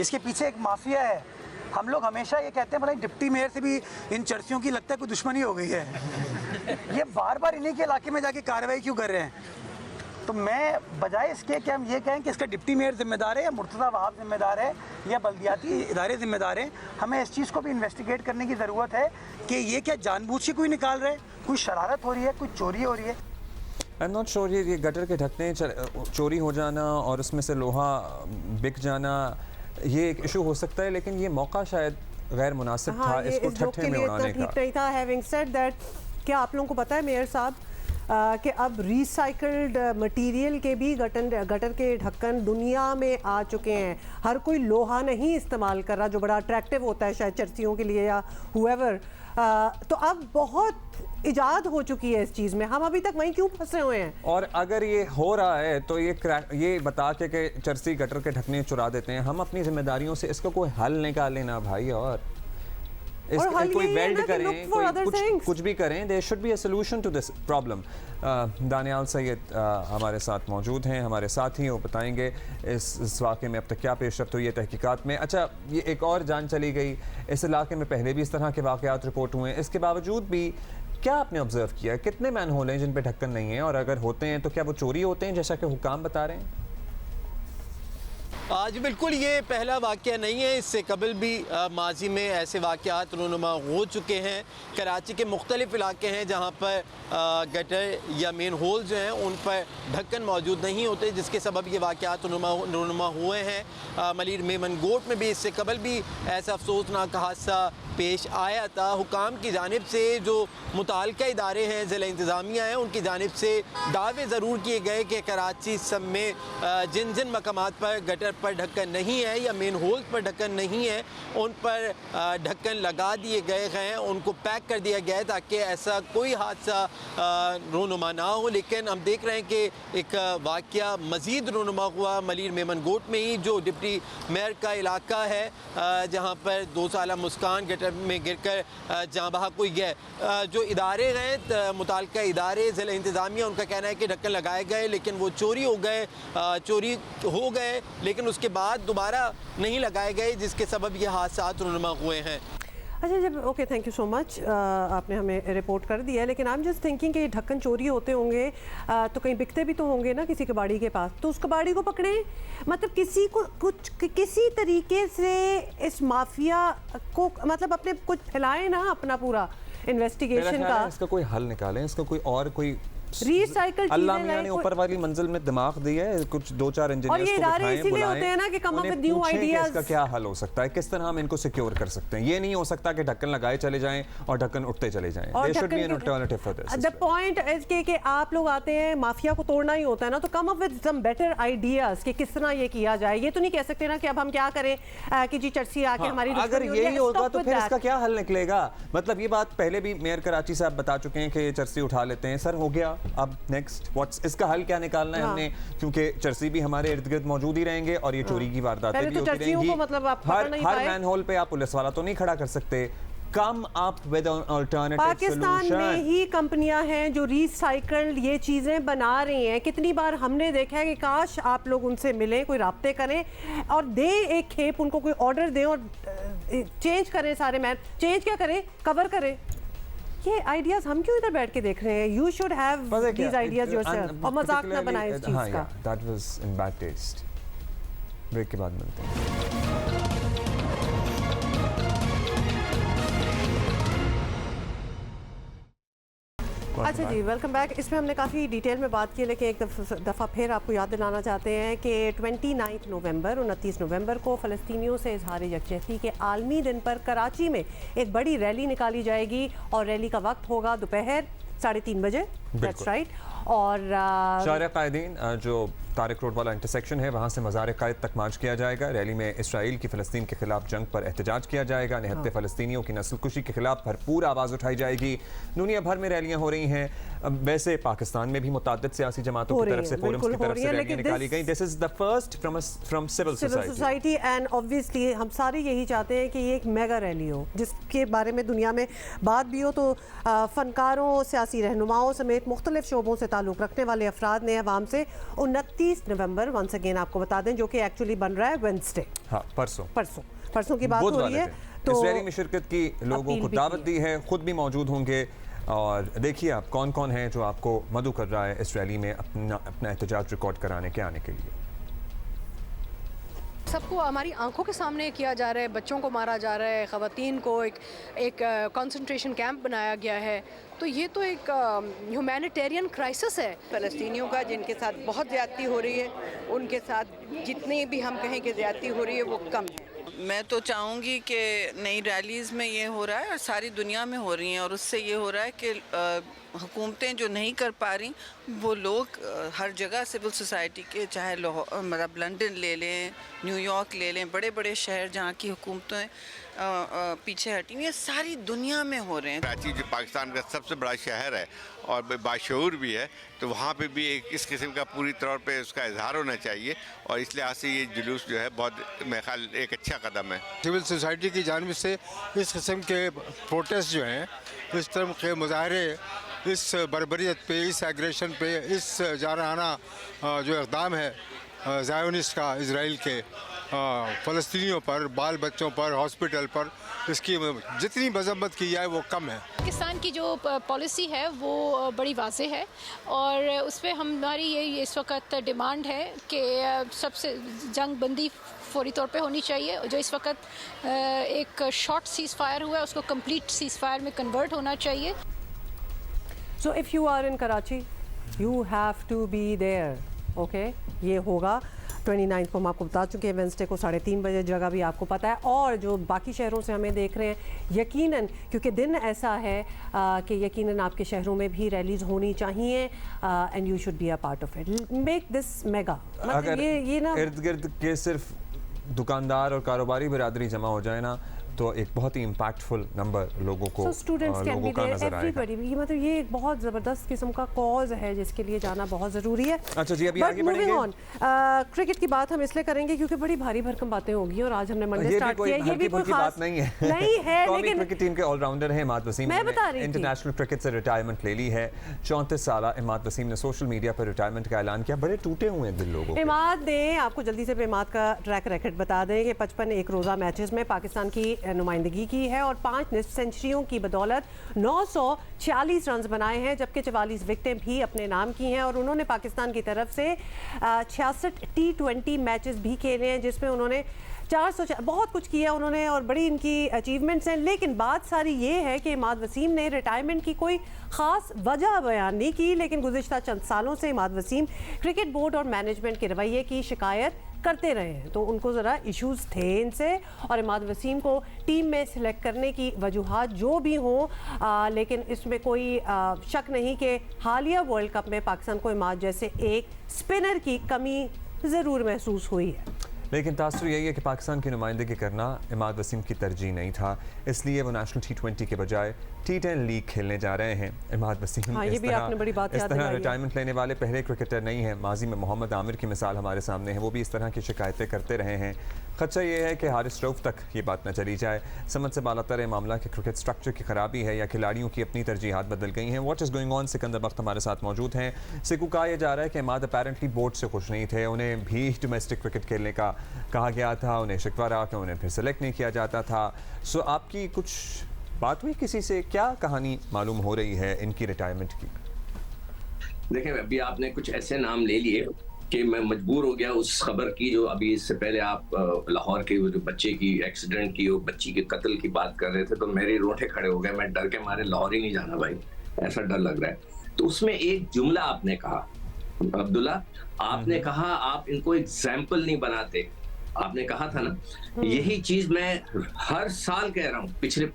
इसके पीछे एक माफिया है। हम लोग हमेशा ये कहते हैं भला डिप्टी मेयर से भी इन चर्सियों की लगता है कोई दुश्मनी हो गई है। ये बार बार इन्हीं के इलाके में जाके कार्रवाई क्यों कर रहे हैं? तो मैं बजाय इसके कि हम ये कहें कि इसका डिप्टी मेयर जिम्मेदार है या मुर्तज़ा वहाब जिम्मेदार है या बल्दियाती इदारे जिम्मेदार हैं, हमें इस चीज़ को भी इन्वेस्टिगेट करने की ज़रूरत है कि ये क्या जानबूझ के कोई निकाल रहे हैं, कोई शरारत हो रही है, कोई चोरी हो रही है। आई एम नॉट श्योर ये गटर के ढकने चोरी हो जाना और उसमें से लोहा बिक जाना ये एक इशू हो सकता है, लेकिन ये मौका शायद गैर मुनासिब था इसको ठट्ठे में उड़ाने का। ठीक नहीं था। हैविंग सेड दैट, क्या आप लोगों को पता है मेयर साहब कि अब रिसाइकल्ड मटेरियल के भी गटर के ढक्कन दुनिया में आ चुके हैं। हर कोई लोहा नहीं इस्तेमाल कर रहा जो बड़ा अट्रैक्टिव होता है शायद चर्सियों के लिए या हुएवर। तो अब बहुत इजाद हो चुकी है इस चीज़ में, हम अभी तक वहीं क्यों फंसे हुए हैं? और अगर ये हो रहा है तो ये बता के चर्सी गटर के ढकने चुरा देते हैं, हम अपनी जिम्मेदारियों से इसको कोई हल निकाल लेना भाई। और कोई वेल्ड करें, कोई कुछ भी करें, there should be a solution to this problem. Danial Syed हमारे साथ मौजूद हैं, हमारे साथ ही वो बताएंगे इस वाक़े में अब तक क्या पेशरफ्त हुई है तहकीकात में। अच्छा, ये एक और जान चली गई, इस इलाके में पहले भी इस तरह के वाक़यात रिपोर्ट हुए हैं, इसके बावजूद भी क्या आपने ऑब्जर्व किया है? कितने मैन होल हैं जिन पे ढक्कन नहीं है, और अगर होते हैं तो क्या वो चोरी होते हैं जैसा कि हुकाम बता रहे हैं? आज बिल्कुल ये पहला वाक़या नहीं है, इससे कबल भी माजी में ऐसे वाक़यात रूनुमा हो चुके हैं। कराची के मुख्तलिफ इलाके हैं जहाँ पर गटर या मेन होल जो हैं उन पर ढक्कन मौजूद नहीं होते, जिसके सबब ये वाक़यात रूनुमा हुए हैं। मलिर मेमन गोट में भी इससे कबल भी ऐसा अफसोसनाक हादसा पेश आया था। हुकाम की जानिब से जो मुताल्लिका इदारे हैं, ज़िला इंतज़ामिया हैं, उनकी जानिब से दावे ज़रूर किए गए कि कराची सब में जिन जिन मकामात पर गटर पर ढक्कन नहीं है या मेन होल्स पर ढक्कन नहीं है, उन पर ढक्कन लगा दिए गए हैं, उनको पैक कर दिया गया है ताकि ऐसा कोई हादसा रोनुमा ना हो। लेकिन हम देख रहे हैं कि एक वाक़या मज़ीद रोनुमा हुआ मलीर मेमन गोट में ही, जो डिप्टी मेयर का इलाका है, जहाँ पर 2 साला मुस्कान गटर में गिरकर जहाँ बहा कोई गया। जो इदारे हैं, मुताल्लिका इदारे, ज़िला इंतज़ामिया, उनका कहना है कि ढक्कन लगाए गए लेकिन वो चोरी हो गए लेकिन उसके बाद दोबारा नहीं लगाए गए, जिसके सबब ये हादसा रोनुमा हुए हैं। अच्छा, जब okay, thank you so much, आपने हमें रिपोर्ट कर दिया है। लेकिन आई एम जस्ट थिंकिंग कि ढक्कन चोरी होते होंगे तो कहीं बिकते भी तो होंगे ना किसी कबाड़ी के पास, तो उस कबाड़ी को पकड़े, मतलब किसी को किसी तरीके से इस माफिया को, मतलब अपने कुछ फैलाएं ना अपना पूरा इन्वेस्टिगेशन का। इसका कोई हल निकालें, इसका कोई रिसाइकल अल्लाह मियां ने ऊपर वाली मंजिल में दिमाग दिया है, कुछ 2-4 इंजीनियर्स को बिठाएं, इसीलिए होते हैं ना कि कम अप विद न्यू आइडियाज। इसका क्या हल हो सकता है, किस तरह हम इनको सिक्योर कर सकते हैं? ये नहीं हो सकता कि ढक्कन लगाए चले जाएं और ढक्कन उठते चले जाएं। There should be an alternative for this. The point is कि आप लोग आते हैं, माफिया को तोड़ना ही होता है ना, तो come up with some better ideas कि किस तरह ये किया जाए। ये तो नहीं कह सकते ना कि अब हम क्या करें कि जी चर्ची आके हमारी, अगर यही होगा तो फिर इसका क्या हल निकलेगा? मतलब ये बात पहले भी मेयर कराची साहब बता चुके हैं कि चर्ची उठा लेते हैं, सर हो गया, अब नेक्स्ट इसका हल क्या निकालना है हमने? क्योंकि चर्सी भी हमारे इर्द गिर्द मौजूद ही रहेंगे और ये चोरी की वारदातें भी होती रहेंगी। मतलब हर मैन होल पे आप पुलिस वाला तो नहीं खड़ा कर सकते। कम up with an alternative solution. Pakistan में ही कंपनियां हैं जो रिसाइकल्ड ये चीजें बना रही हैं। कितनी बार हमने देखा है कि काश आप लोग उनसे मिलें, कोई राब्ते करें और दे एक खेप, उनको कोई ऑर्डर दें और चेंज करें, सारे मैन चेंज क्या करें, कवर करें। ये आइडियाज हम क्यों इधर बैठ के देख रहे हैं? You should have these ideas yourself और मजाक ना बनाएं इस चीज का। That was in bad taste. Break के बाद मिलते हैं। अच्छा जी, वेलकम बैक। इसमें हमने काफ़ी डिटेल में बात की, लेकिन एक दफ़ा फिर आपको याद दिलाना चाहते हैं कि 29 नवंबर 29 नवंबर को फ़लस्तीनियों से इजहार यकजहती के आलमी दिन पर कराची में एक बड़ी रैली निकाली जाएगी और रैली का वक्त होगा दोपहर 3:30 बजे। That's right. और शार कायदीन जो तारिक रोड वाला इंटरसेक्शन है, वहाँ से मज़ार कायद तक मार्च किया जाएगा। रैली में इसराइल की फ़लस्तीन के खिलाफ जंग पर एहतजाज किया जाएगा। निहत्ते फ़लस्तीनियों की नस्लकुशी के खिलाफ भरपूर आवाज़ उठाई जाएगी। दुनिया भर में रैलियाँ हो रही हैं। वैसे पाकिस्तान में भी मुतअद्दिद सियासी जमातों की तरफ से, फोरम्स की तरफ से रैलियाँ निकाली गई। This is the first from civil society and obviously हम सारे यही चाहते हैं कि ये एक मेगा रैली हो जिसके बारे में दुनिया में बात भी हो। तो फ़नकारों, सियासी रहनुमाओं समेत मुख्तलिफ शोबों से ताल्लुक़ रखने वाले अफराद ने अवाम से 29 नवंबर वंस अगेन आपको बता दें, जो कि एक्चुअली बन रहा है वेडनेसडे, परसों की बात हो रही है, तो इस रैली में शिरकत की लोगों को दावत दी है, खुद भी मौजूद होंगे। और देखिए आप कौन कौन है जो आपको मदु कर रहा है इस रैली में अपना एहतजाज रिकॉर्ड कराने के आने के लिए। सबको हमारी आंखों के सामने किया जा रहा है, बच्चों को मारा जा रहा है, ख़वातीन को एक कंसंट्रेशन कैंप बनाया गया है। तो ये तो एक ह्यूमैनिटेरियन क्राइसिस है। फ़लस्तीनियों का जिनके साथ बहुत ज़्यादती हो रही है, उनके साथ जितनी भी हम कहें कि ज़्यादती हो रही है वो कम है। मैं तो चाहूँगी कि नई रैलीज़ में ये हो रहा है और सारी दुनिया में हो रही हैं, और उससे ये हो रहा है कि हुकूमतें जो नहीं कर पा रही, वो लोग हर जगह सिविल सोसाइटी के, चाहे मतलब लंदन ले लें, न्यूयॉर्क ले लें, बड़े बड़े शहर जहाँ की हुकूमतें पीछे हटी हुई हैं, सारी दुनिया में हो रहे हैं। कराची जो पाकिस्तान का सबसे बड़ा शहर है और बाशऊर भी है, तो वहाँ पे भी एक इस किस्म का पूरी तौर पे उसका इजहार होना चाहिए, और इस लिहाज से ये जुलूस जो है बहुत मेरे ख्याल एक अच्छा कदम है। सिविल सोसाइटी की जानिब से इस किस्म के प्रोटेस्ट जो हैं, इस तरह के मुजाहरे, इस बर्बरियत पे, इस एग्रेशन पे, इस जारहाना जो इक़दाम है ज़ायोनिस्ट का इजराइल के फ़लस्तीनियों पर, बाल बच्चों पर, हॉस्पिटल पर, इसकी जितनी मजम्मत की जाए वो कम है। पाकिस्तान की जो पॉलिसी है वो बड़ी वाज़ेह है और उस पर हमारी ये इस वक्त डिमांड है कि सबसे जंग बंदी फौरी तौर पे होनी चाहिए। जो इस वक्त एक शॉर्ट सीज़ फायर हुआ है उसको कंप्लीट सीज़ फायर में कन्वर्ट होना चाहिए। So if you are in Karachi, you have to be there, okay? ये होगा 29 को हम आपको बता चुके हैं, वेंसडे को 3:30 बजे, जगह भी आपको पता है। और जो बाकी शहरों से हमें देख रहे हैं, यकीनन क्योंकि दिन ऐसा है कि यकीनन आपके शहरों में भी रैलीज होनी चाहिए and you should be a part of it, make this mega. मतलब ये ना इर्द गिर्द के सिर्फ दुकानदार और कारोबारी बिरादरी जमा हो जाए ना, तो एक बहुत ही इम्पैक्टफुल नंबर लोगों को students can be there, everybody. ये मतलब ये एक बहुत ज़बरदस्त किस्म का कॉज है जिसके लिए जाना बहुत ज़रूरी है। अच्छा जी, अभी आगे बढ़ेंगे। क्रिकेट की बात हम इसलिए करेंगे क्योंकि बड़ी भारी भरकम बातें होगी और आज हमने मंडे स्टार्ट किया। ये भी कोई खास नहीं है, लेकिन क्रिकेट टीम के ऑलराउंडर हैं इमाद वसीम। मैं बता रही थी इंटरनेशनल क्रिकेट से रिटायरमेंट ले ली है। 34 साल इमाद वसीम ने सोशल मीडिया पर रिटायरमेंट का ऐलान किया। बड़े टूटे हुए हैं दिल लोगों। इमाद ने आपको जल्दी से इमाद का ट्रैक रिकॉर्ड बता दें कि 55 एक रोज़ा मैचेस में पाकिस्तान की नुमाइंदगी की है और 5 निस्फ सेंचुरियों की बदौलत 946 रन बनाए हैं, जबकि 44 विकेटें भी अपने नाम की हैं। और उन्होंने पाकिस्तान की तरफ से 66 T20 मैचेस भी खेले हैं, जिसमें उन्होंने 400 बहुत कुछ किया उन्होंने और बड़ी इनकी अचीवमेंट्स हैं। लेकिन बात सारी ये है कि इमाद वसीम ने रिटायरमेंट की कोई ख़ास वजह बयान नहीं की, लेकिन गुज़िश्ता चंद सालों से इमाद वसीम क्रिकेट बोर्ड और मैनेजमेंट के रवैये की शिकायत करते रहे हैं। तो उनको ज़रा इश्यूज़ थे इनसे और इमाद वसीम को टीम में सिलेक्ट करने की वजूहात जो भी हों, लेकिन इसमें कोई शक नहीं कि हालिया वर्ल्ड कप में पाकिस्तान को इमाद जैसे एक स्पिनर की कमी ज़रूर महसूस हुई है। लेकिन तासुर यही है कि पाकिस्तान की नुमाइंदगी करना इमाद वसीम की तरजीह नहीं था, इसलिए वो नेशनल T20 के बजाय T10 लीग खेलने जा रहे हैं। इमाद वसीम इस तरह रिटायरमेंट लेने वाले पहले क्रिकेटर नहीं हैं। माजी में मोहम्मद आमिर की मिसाल हमारे सामने है, वो भी इस तरह की शिकायतें करते रहे हैं। खदशा ये है कि हारिस रऊफ तक ये बात न चली जाए। समझ से बालातर है मामला कि क्रिकेट स्ट्रक्चर की खराबी है या खिलाड़ियों की अपनी तरजीहात बदल गई हैं। What is going on, Sikandar Bakht हमारे साथ मौजूद हैं। सिकू कहा यह जा रहा है कि इमाद अपेरेंटली बोर्ड से खुश नहीं थे, उन्हें भी डोमेस्टिक क्रिकेट खेलने का कहा गया था, उन्हें शिकवा रहा कि उन्हें फिर सेलेक्ट नहीं किया जाता था। सो आपकी कुछ बात हुई किसी से, क्या कहानी मालूम हो रही है इनकी रिटायरमेंट की? देखें, अभी आपने कुछ ऐसे नाम ले लिए कि मैं मजबूर हो गया उस खबर की जो अभी इससे पहले आप लाहौर के जो बच्चे की एक्सीडेंट की और बच्ची के कत्ल की बात कर रहे थे, तो मेरे रोंगटे खड़े हो गए। मैं डर के मारे लाहौर ही नहीं जाना भाई, ऐसा डर लग रहा है। तो उसमें एक जुमला आपने कहा अब्दुल्ला, आपने कहा आप इनको एग्जाम्पल नहीं बनाते, आपने कहा था ना। यही चीज मैं हर साल कह रहा हूँ, पिछले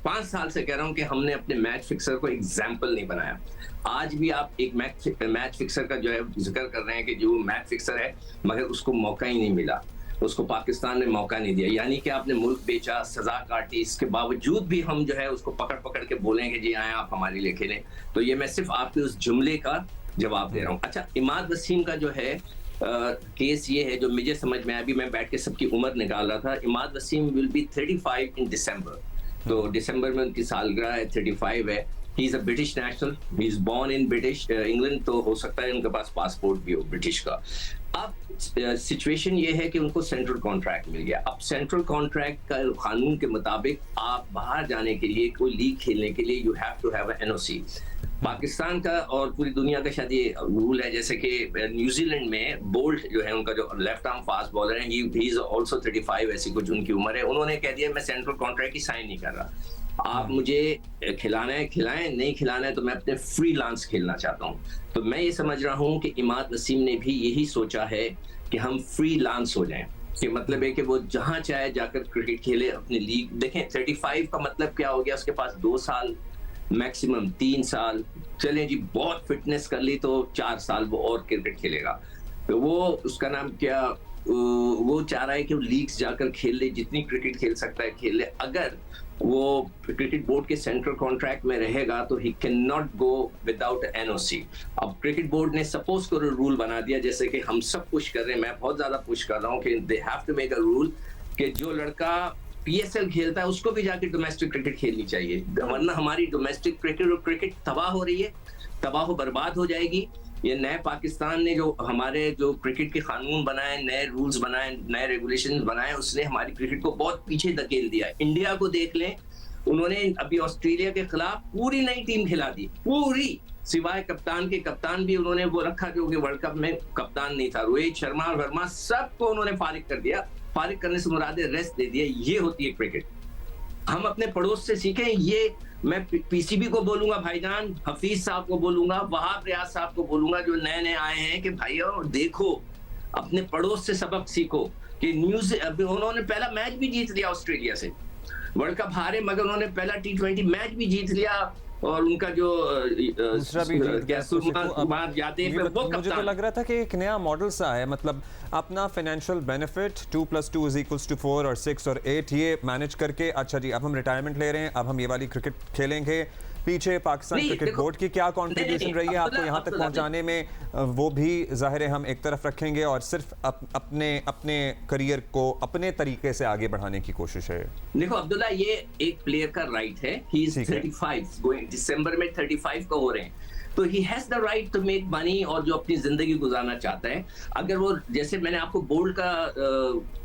5 साल से कह रहा हूँ कि हमने अपने मैच फिक्सर को एग्जाम्पल नहीं बनाया। आज भी आप एक मैच फिक्सर का जो है जिक्र कर रहे हैं कि जो मैच फिक्सर है मगर उसको मौका ही नहीं मिला, उसको पाकिस्तान ने मौका नहीं दिया, यानी कि आपने मुल्क बेचा, सजा काटी, इसके बावजूद भी हम जो है उसको पकड़ पकड़ के बोलें कि जी आए आप हमारे लिए खेलें। तो ये मैं सिर्फ आपके उस जुमले का जवाब दे रहा हूँ। अच्छा, इमाद वसीम का जो है केस ये है जो मुझे समझ में आया, अभी मैं बैठ के सबकी उम्र निकाल रहा था। Imad Wasim will be 35 in December, तो दिसंबर में उनकी सालगिरह है, 35 है। He is a British national, he is born in British England, तो हो सकता है उनके पास पासपोर्ट भी हो ब्रिटिश का। अब सिचुएशन ये है कि उनको सेंट्रल कॉन्ट्रैक्ट मिल गया। अब सेंट्रल कॉन्ट्रैक्ट का कानून के मुताबिक आप बाहर जाने के लिए, कोई लीग खेलने के लिए, you have to have NOC। Pakistan का और पूरी दुनिया का शायद ये रूल है, जैसे कि न्यूजीलैंड में बोल्ट जो है उनका जो लेफ्ट आर्म फास्ट बॉलर है, ही इज आल्सो 35, ऐसी कुछ उनकी उम्र है। उन्होंने कह दिया मैं सेंट्रल कॉन्ट्रैक्ट की साइन नहीं कर रहा, आप मुझे खिलाना है खिलाएं, नहीं खिलाना है तो मैं अपने फ्रीलांस खेलना चाहता हूँ। तो मैं ये समझ रहा हूँ कि इमाद वसीम ने भी यही सोचा है कि हम फ्रीलांस हो जाएं, कि मतलब है कि वो जहां चाहे जाकर क्रिकेट खेले, अपनी लीग। देखें 35 का मतलब क्या हो गया, उसके पास 2 साल मैक्सिमम 3 साल, चले जी बहुत फिटनेस कर ली तो 4 साल वो और क्रिकेट खेलेगा। तो वो उसका नाम क्या, वो चाह रहा है कि वो लीग्स जाकर खेल ले, जितनी क्रिकेट खेल सकता है खेल ले। अगर वो क्रिकेट बोर्ड के सेंट्रल कॉन्ट्रैक्ट में रहेगा तो he can not go without NOC। अब क्रिकेट बोर्ड ने सपोज करो रूल बना दिया, जैसे कि हम सब पुश कर रहे हैं, मैं बहुत ज्यादा पुश कर रहा हूँ कि they have to make a rule कि जो लड़का PSL खेलता है उसको भी जाके डोमेस्टिक क्रिकेट खेलनी चाहिए, वरना हमारी डोमेस्टिक क्रिकेट तबाह हो रही है, तबाह बर्बाद हो जाएगी। ये नए पाकिस्तान ने जो हमारे जो क्रिकेट के कानून बनाए, नए रूल्स बनाए, नए रेगुलेशंस बनाए, उसने हमारी क्रिकेट को बहुत पीछे धकेल दिया। इंडिया को देख लें, उन्होंने अभी ऑस्ट्रेलिया के खिलाफ पूरी नई टीम खिला दी, पूरी, सिवाय कप्तान के। कप्तान भी उन्होंने वो रखा क्योंकि वर्ल्ड कप में कप्तान नहीं था, रोहित शर्मा वर्मा सबको उन्होंने फारिग कर दिया। फारिग करने से मुराद रेस्ट दे दिया। ये होती है क्रिकेट। हम अपने पड़ोस से सीखें। ये मैं PCB को बोलूंगा भाईजान, हफीज साहब को बोलूंगा, वहाब रियाज साहब को बोलूंगा जो नए नए आए हैं कि भाइयों देखो, अपने पड़ोस से सबक सीखो कि उन्होंने पहला मैच भी जीत लिया ऑस्ट्रेलिया से, वर्ल्ड कप हारे मगर उन्होंने पहला T20 मैच भी जीत लिया और उनका जो मुझे तो लग रहा था कि एक नया मॉडल सा है, मतलब अपना फाइनेंशियल बेनिफिट 2+2 = 4 और 6 और 8 ये मैनेज करके, अच्छा जी अब हम रिटायरमेंट ले रहे हैं, अब हम ये वाली क्रिकेट खेलेंगे। पीछे पाकिस्तान क्रिकेट बोर्ड की क्या कंट्रीब्यूशन रही है आपको यहाँ तक पहुँचाने में, वो भी जाहिर है हम एक तरफ रखेंगे और सिर्फ अपने करियर को अपने तरीके से आगे बढ़ाने की कोशिश है। देखो अब्दुल्ला, ये एक प्लेयर का राइट है, ही इज 35, गोइंग दिसंबर में 35 का हो रहे हैं, तो he has the right to make money और जो अपनी जिंदगी गुजारना चाहता है। अगर वो, जैसे मैंने आपको बोल्ड का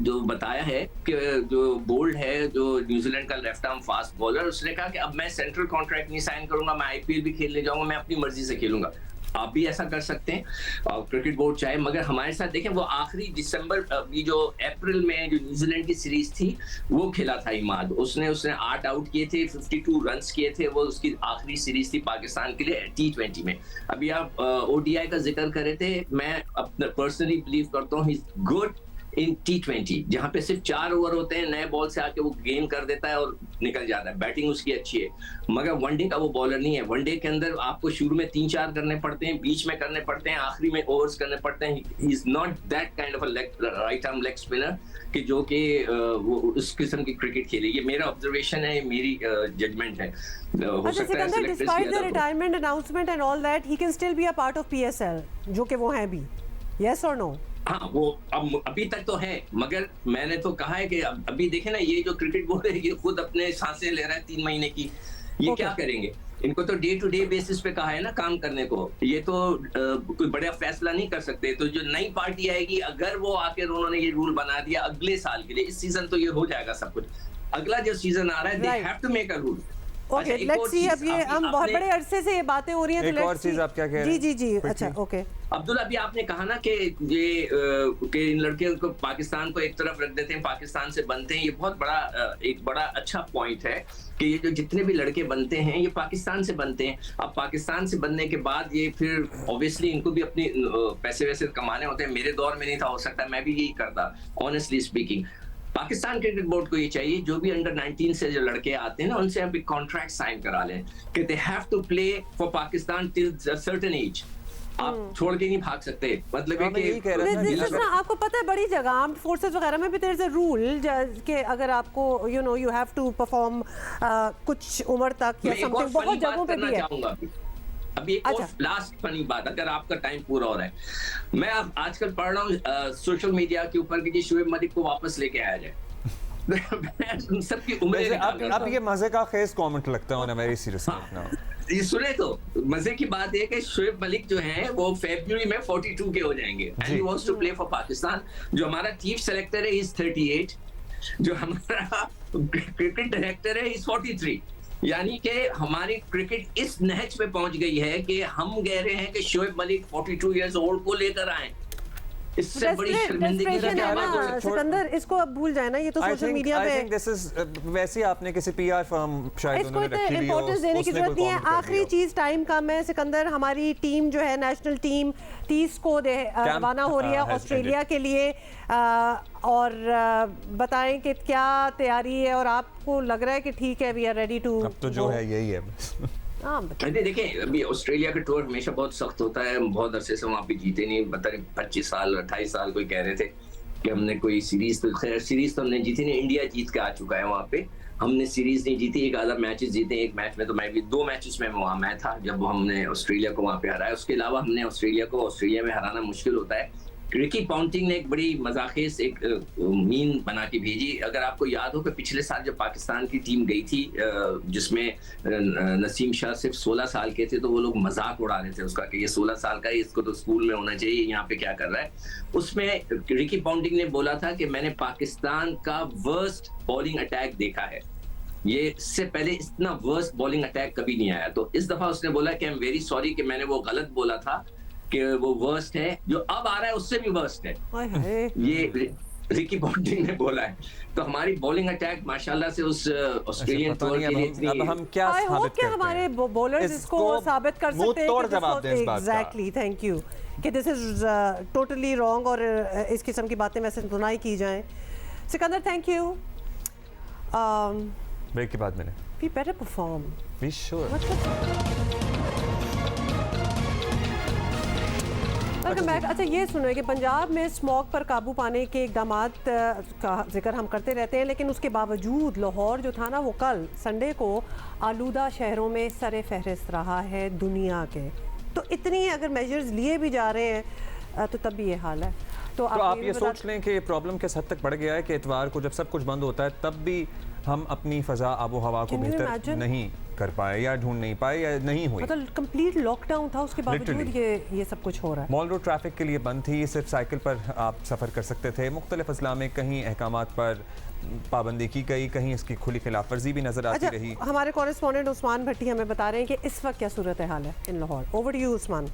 जो बताया है कि जो बोल्ड है जो न्यूजीलैंड का लेफ्ट आर्म फास्ट बॉलर, उसने कहा कि अब मैं सेंट्रल कॉन्ट्रैक्ट नहीं साइन करूंगा, मैं IPL भी खेलने जाऊंगा, मैं अपनी मर्जी से खेलूंगा। आप भी ऐसा कर सकते हैं और क्रिकेट बोर्ड चाहे, मगर हमारे साथ देखें वो आखिरी दिसंबर, अभी जो अप्रैल में जो न्यूजीलैंड की सीरीज थी वो खेला था इमाद, उसने 8 आउट किए थे, 52 रन्स किए थे, वो उसकी आखिरी सीरीज थी पाकिस्तान के लिए T20 में। अभी आप ODI का जिक्र कर रहे थे, मैं अपना पर्सनली बिलीव करता हूँ he is good in T20, जहां पे सिर्फ 4 ओवर होते हैं, नए बॉल से आके वो गेन कर देता है और निकल जाता है, बैटिंग उसकी अच्छी है, मगर वनडे का वो बॉलर नहीं है। वनडे के अंदर आपको शुरू में 3-4 करने पड़ते हैं, बीच में करने पड़ते हैं, आखिरी में ओवर्स करने पड़ते हैं। He is not that kind of a right arm leg spinner कि जो कि वो उस किस्म की क्रिकेट खेले। ये मेरा ऑब्जर्वेशन है, मेरी जजमेंट है। हो सकता है Sikandar, despite the retirement announcement and all that, he can still be a part of PSL, जो कि वो हैं भी, यस और नो? हाँ, वो अभी तक तो है, मगर मैंने तो कहा है कि अभी देखे ना, ये जो क्रिकेट बोर्ड है ये खुद अपने सांसें ले रहा है 3 महीने की, ये क्या करेंगे? इनको तो डे टू डे बेसिस पे कहा है ना काम करने को, ये तो कोई बड़ा फैसला नहीं कर सकते। तो जो नई पार्टी आएगी, अगर वो आकर उन्होंने ये रूल बना दिया अगले साल के लिए, इस सीजन तो ये हो जाएगा सब कुछ, अगला जो सीजन आ रहा है they have to make a rule. Okay, let's see. अब ये हम बहुत बड़े अरसे से ये बातें हो रही हैं, तो एक और चीज आप क्या कह रहे हैं? जी, अच्छा, ओके। अब्दुल्ला, अभी आपने कहा ना कि ये कि इन लड़कियों को पाकिस्तान को एक तरफ रख देते हैं, पाकिस्तान से बनते हैं, ये बहुत बड़ा एक बड़ा अच्छा पॉइंट है कि ये जो जितने भी लड़के बनते हैं ये पाकिस्तान से बनते हैं। अब पाकिस्तान से बनने के बाद ये फिर ऑब्वियसली इनको भी अपनी पैसे वैसे कमाने होते हैं। मेरे दौर में नहीं था, हो सकता है मैं भी यही करता, honestly speaking. Pakistan cricket board को ये चाहिए, जो भी अंडर 19 से जो लड़के आते हैं ना, उनसे आप एक कॉन्ट्रैक्ट साइन करा लें कि they have to play for Pakistan till a certain age. आप छोड़ के नहीं भाग सकते, मतलब है कि आपको पता है बड़ी जगह आर्म्ड फोर्सेस वगैरह में भी देयर इज अ रूल कि अगर आपको यू हैव टू परफॉर्म कुछ उम्र तक या समथिंग, बहुत जगहों पे भी है। अभी एक और लास्ट फनी बात, अगर आपका टाइम पूरा हो रहा है, मैं अब आजकल पढ़ रहा हूँ सोशल मीडिया के ऊपर कि शोएब मलिक को वापस लेके आया जाए। सबकी उम्र अब ये मजे का खेज कमेंट लगता है, वेरी सीरियस। ये सुने तो मजे की बात है कि शोएब मलिक जो है वो फरवरी में 42 के हो जाएंगे and he wants to play for Pakistan. जो हमारा चीफ सेलेक्टर है इज 38, जो हमारा क्रिकेट डायरेक्टर है इज 43। यानी कि हमारी क्रिकेट इस नहज पे पहुंच गई है कि हम कह रहे हैं कि शोएब मलिक 42 इयर्स ओल्ड को लेकर आए। इससे बड़ी शर्मिंदगी का क्या बात है? सिकंदर, इसको अब भूल जाए ना, ये तो सोशल मीडिया पे वैसे आपने किसी PR फर्म शायद इसको इंपॉर्टेंस देने की जरूरत नहीं है। आखिरी चीज, टाइम कम है सिकंदर, हमारी टीम जो है नेशनल टीम 30 को रवाना हो रही है ऑस्ट्रेलिया के लिए, और बताएं कि क्या तैयारी है और आपको लग रहा है कि ठीक है वी आर रेडी टू? अब तो जो है यही है। देखिए, अभी ऑस्ट्रेलिया का टूर हमेशा बहुत सख्त होता है, बहुत अरसे से वहाँ पे जीते नहीं, पता नहीं 25 साल 28 साल कोई कह रहे थे कि हमने कोई सीरीज, तो खैर सीरीज तो हमने जीती नहीं, इंडिया जीत के आ चुका है वहाँ पे, हमने सीरीज नहीं जीती। एक आधा मैचेस जीते, एक मैच में तो मैं भी 2 मैचेस में वहाँ मैं था जब हमने ऑस्ट्रेलिया को वहाँ पे हराया। उसके अलावा हमने ऑस्ट्रेलिया को ऑस्ट्रेलिया में हराना मुश्किल होता है। रिकी पॉन्टिंग ने एक बड़ी मजाखेस एक मीम बना के भेजी। अगर आपको याद हो कि पिछले साल जब पाकिस्तान की टीम गई थी जिसमें नसीम शाह सिर्फ 16 साल के थे, तो वो लोग मजाक उड़ा रहे थे उसका कि ये 16 साल का है, इसको तो स्कूल में होना चाहिए, यहाँ पे क्या कर रहा है। उसमें रिकी पॉन्टिंग ने बोला था कि मैंने पाकिस्तान का वर्स्ट बॉलिंग अटैक देखा है, ये इससे पहले इतना वर्स्ट बॉलिंग अटैक कभी नहीं आया। तो इस दफा उसने बोला कि आई एम वेरी सॉरी कि मैंने वो गलत बोला था कि वो वर्स्ट है, जो अब आ रहा है उससे भी वर्स्ट है। रिकी पॉन्टिंग ने बोला है। तो हमारी बॉलिंग अटैक माशाल्लाह से उस ऑस्ट्रेलियन टूर के लिए अब हम क्या आई होप साबित कि करते हमारे हैं? बॉलर्स इसको साबित कर सकते हैं मुंहतोड़ जवाब दें इस बात का। एग्जैक्टली, थैंक यू, कि दिस इज टोटली रॉन्ग और इस किस्म की बातें वैसे तो ना ही की जाएं। Sikandar, thank you. ब्रेक के बाद मैंने we better perform, we sure. Welcome back. अच्छा, ये सुनो कि पंजाब में स्मॉग पर काबू पाने के इकदाम का जिक्र हम करते रहते हैं, लेकिन उसके बावजूद लाहौर जो था ना, वो कल संडे को आलूदा शहरों में सरे फहरिस्त रहा है दुनिया के। तो इतनी अगर मेजर्स लिए भी जा रहे हैं तो तब भी ये हाल है। तो आप ये सोच लें कि प्रॉब्लम किस हद तक बढ़ गया है कि इतवार को जब सब कुछ बंद होता है तब भी हम अपनी फ़ज़ा आबो हवा को बेहतर नहीं कर पाए या ढूंढ नहीं पाए या नहीं हुई। मतलब कंप्लीट लॉकडाउन था, उसके बावजूद ये सब कुछ हो रहा है। मॉल रोड ट्रैफिक के लिए बंद थी, सिर्फ साइकिल पर आप सफ़र कर सकते थे। मुख्तलिफ अजला में कहीं अहकामात पर पाबंदी की गई, कहीं इसकी खुली खिलाफ वर्जी भी नजर आती रही। हमारे कॉरेस्पॉन्डेंट उस्मान भट्टी हमें बता रहे हैं कि इस वक्त क्या सूरत हाल है in Lahore. Over to you Usman.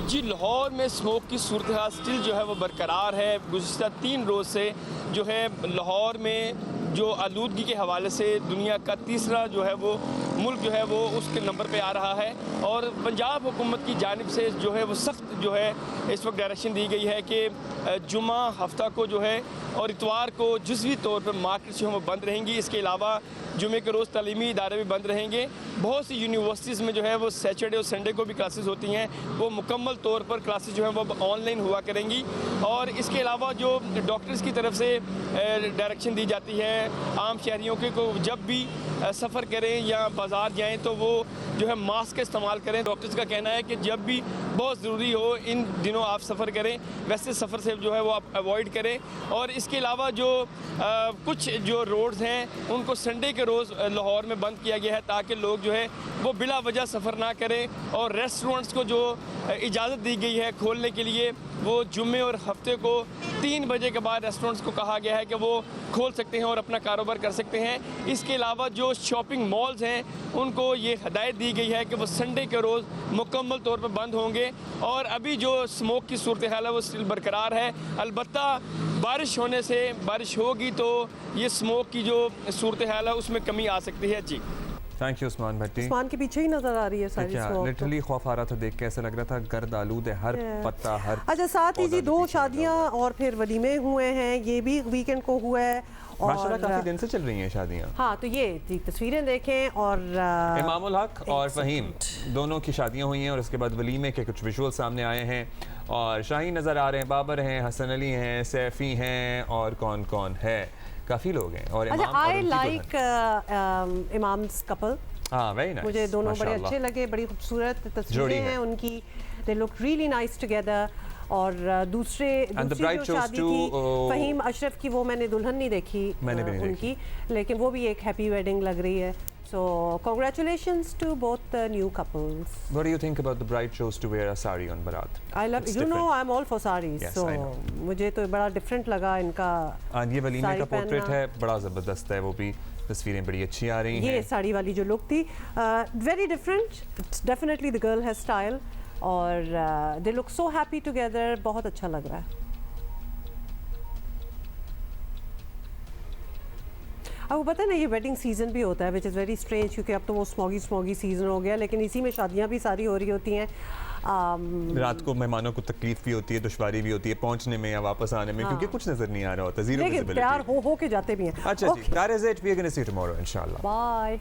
जी, लाहौर में स्मोक की सूरत हाल स्टिल जो है वो बरकरार है। गुज़िश्ता 3 रोज़ से जो है लाहौर में जो आलूदगी के हवाले से दुनिया का तीसरा जो है वो मुल्क जो है वो उसके नंबर पे आ रहा है। और पंजाब हुकूमत की जानिब से जो है वो सख्त जो है इस वक्त डायरेक्शन दी गई है कि जुमा हफ्ता को जो है और इतवार को जुज़वी तौर पर मार्केट जो है वो बंद रहेंगी। इसके अलावा जुमे के रोज़ तालीमी इदारे भी बंद रहेंगे। बहुत सी यूनिवर्सिटीज़ में जो है वो सैटरडे और संडे को भी क्लासेस होती हैं, वो मुकम्मल तौर पर क्लासेस जो है वो ऑनलाइन हुआ करेंगी। और इसके अलावा जो डॉक्टर्स की तरफ से डायरेक्शन दी जाती है आम शहरियों के को जब भी सफ़र करें या बाज़ार जाएं तो वो जो है मास्क का इस्तेमाल करें। डॉक्टर्स का कहना है कि जब भी बहुत ज़रूरी हो इन दिनों आप सफ़र करें, वैसे सफ़र से जो है वो आप अवॉइड करें। और इसके अलावा जो कुछ जो रोड्स हैं उनको संडे के रोज़ लाहौर में बंद किया गया है ताकि लोग जो है वो बिला वजह सफ़र ना करें। और रेस्टोरेंट्स को जो इजाज़त दी गई है खोलने के लिए, वो जुम्मे और हफ्ते को 3 बजे के बाद रेस्टोरेंट्स को कहा गया है कि वो खोल सकते हैं और अपना कारोबार कर सकते हैं। इसके अलावा जो शॉपिंग मॉल्स हैं उनको ये हदायत दी गई है कि वो संडे के रोज़ मुकम्मल तौर पर बंद होंगे। और अभी जो स्मोक की सूरत हाल है वो स्टिल बरकरार है। अलबत्ता बारिश होने से, बारिश होगी तो ये स्मोक की जो सूरत हाल है उसमें कमी आ सकती है। जी, थैंक यू उस्मान भट्टी। उस्मान के पीछे ही नजर आ रही है सारी स्मोक। लिटरली खौफ आ रहा था देख के, ऐसा लग रहा था गर्द आलूद है हर पत्ता हर। अच्छा, साथ ही जी 2 शादियां और फिर वलीमे हुए हैं, ये भी वीकेंड को हुआ है। माशाल्लाह काफी दिन से चल रही हैं शादियां। हाँ, तो ये जी तस्वीरें देखें। और इमामुल हक और फहीम दोनों की शादियां हुई हैं और उसके बाद वलीमे के कुछ विजुअल सामने आए हैं और शाहीन नज़र आ रहे हैं, बाबर हैं, हसन अली हैं, सैफी हैं और कौन कौन है, काफ़ी लोग हैं। और आई लाइक इमाम्स कपल। हाँ, वेरी नाइस, मुझे दोनों बड़े अच्छे लगे, बड़ी खूबसूरत तस्वीरें हैं उनकी, they look really nice together. और दूसरी जो शादी थी फहीम अशरफ की, वो मैंने दुल्हन नहीं देखी उनकी, लेकिन वो भी एक हैप्पी वेडिंग लग रही है। So congratulations to both the new couples. What do you think about the bride chose to wear a sari on Barat? I love, you know, I'm all for saris. Yes, so I know. मुझे तो बड़ा different लगा इनका। ये वलीमे का portrait है, बड़ा ज़बरदस्त है, वो भी तस्वीरें बड़ी अच्छी आ रही हैं। ये साड़ी वाली जो लुक थी, very different, definitely the girl has style और they look so happy together, बहुत अच्छा लग रहा है। अब वो पता है ना, ये वेडिंग सीज़न भी होता है विच इज़ वेरी स्ट्रेंज, क्योंकि अब तो वो स्मॉगी सीज़न हो गया, लेकिन इसी में शादियां भी सारी हो रही होती हैं। रात को मेहमानों को तकलीफ भी होती है, दुश्वारी भी होती है पहुंचने में या वापस आने में, क्योंकि कुछ नजर नहीं आ रहा होता, जीरो विजिबिलिटी। तैयार हो के जाते भी हैं। अच्छा जी, that is it, we are going to see you tomorrow, inshallah. Bye.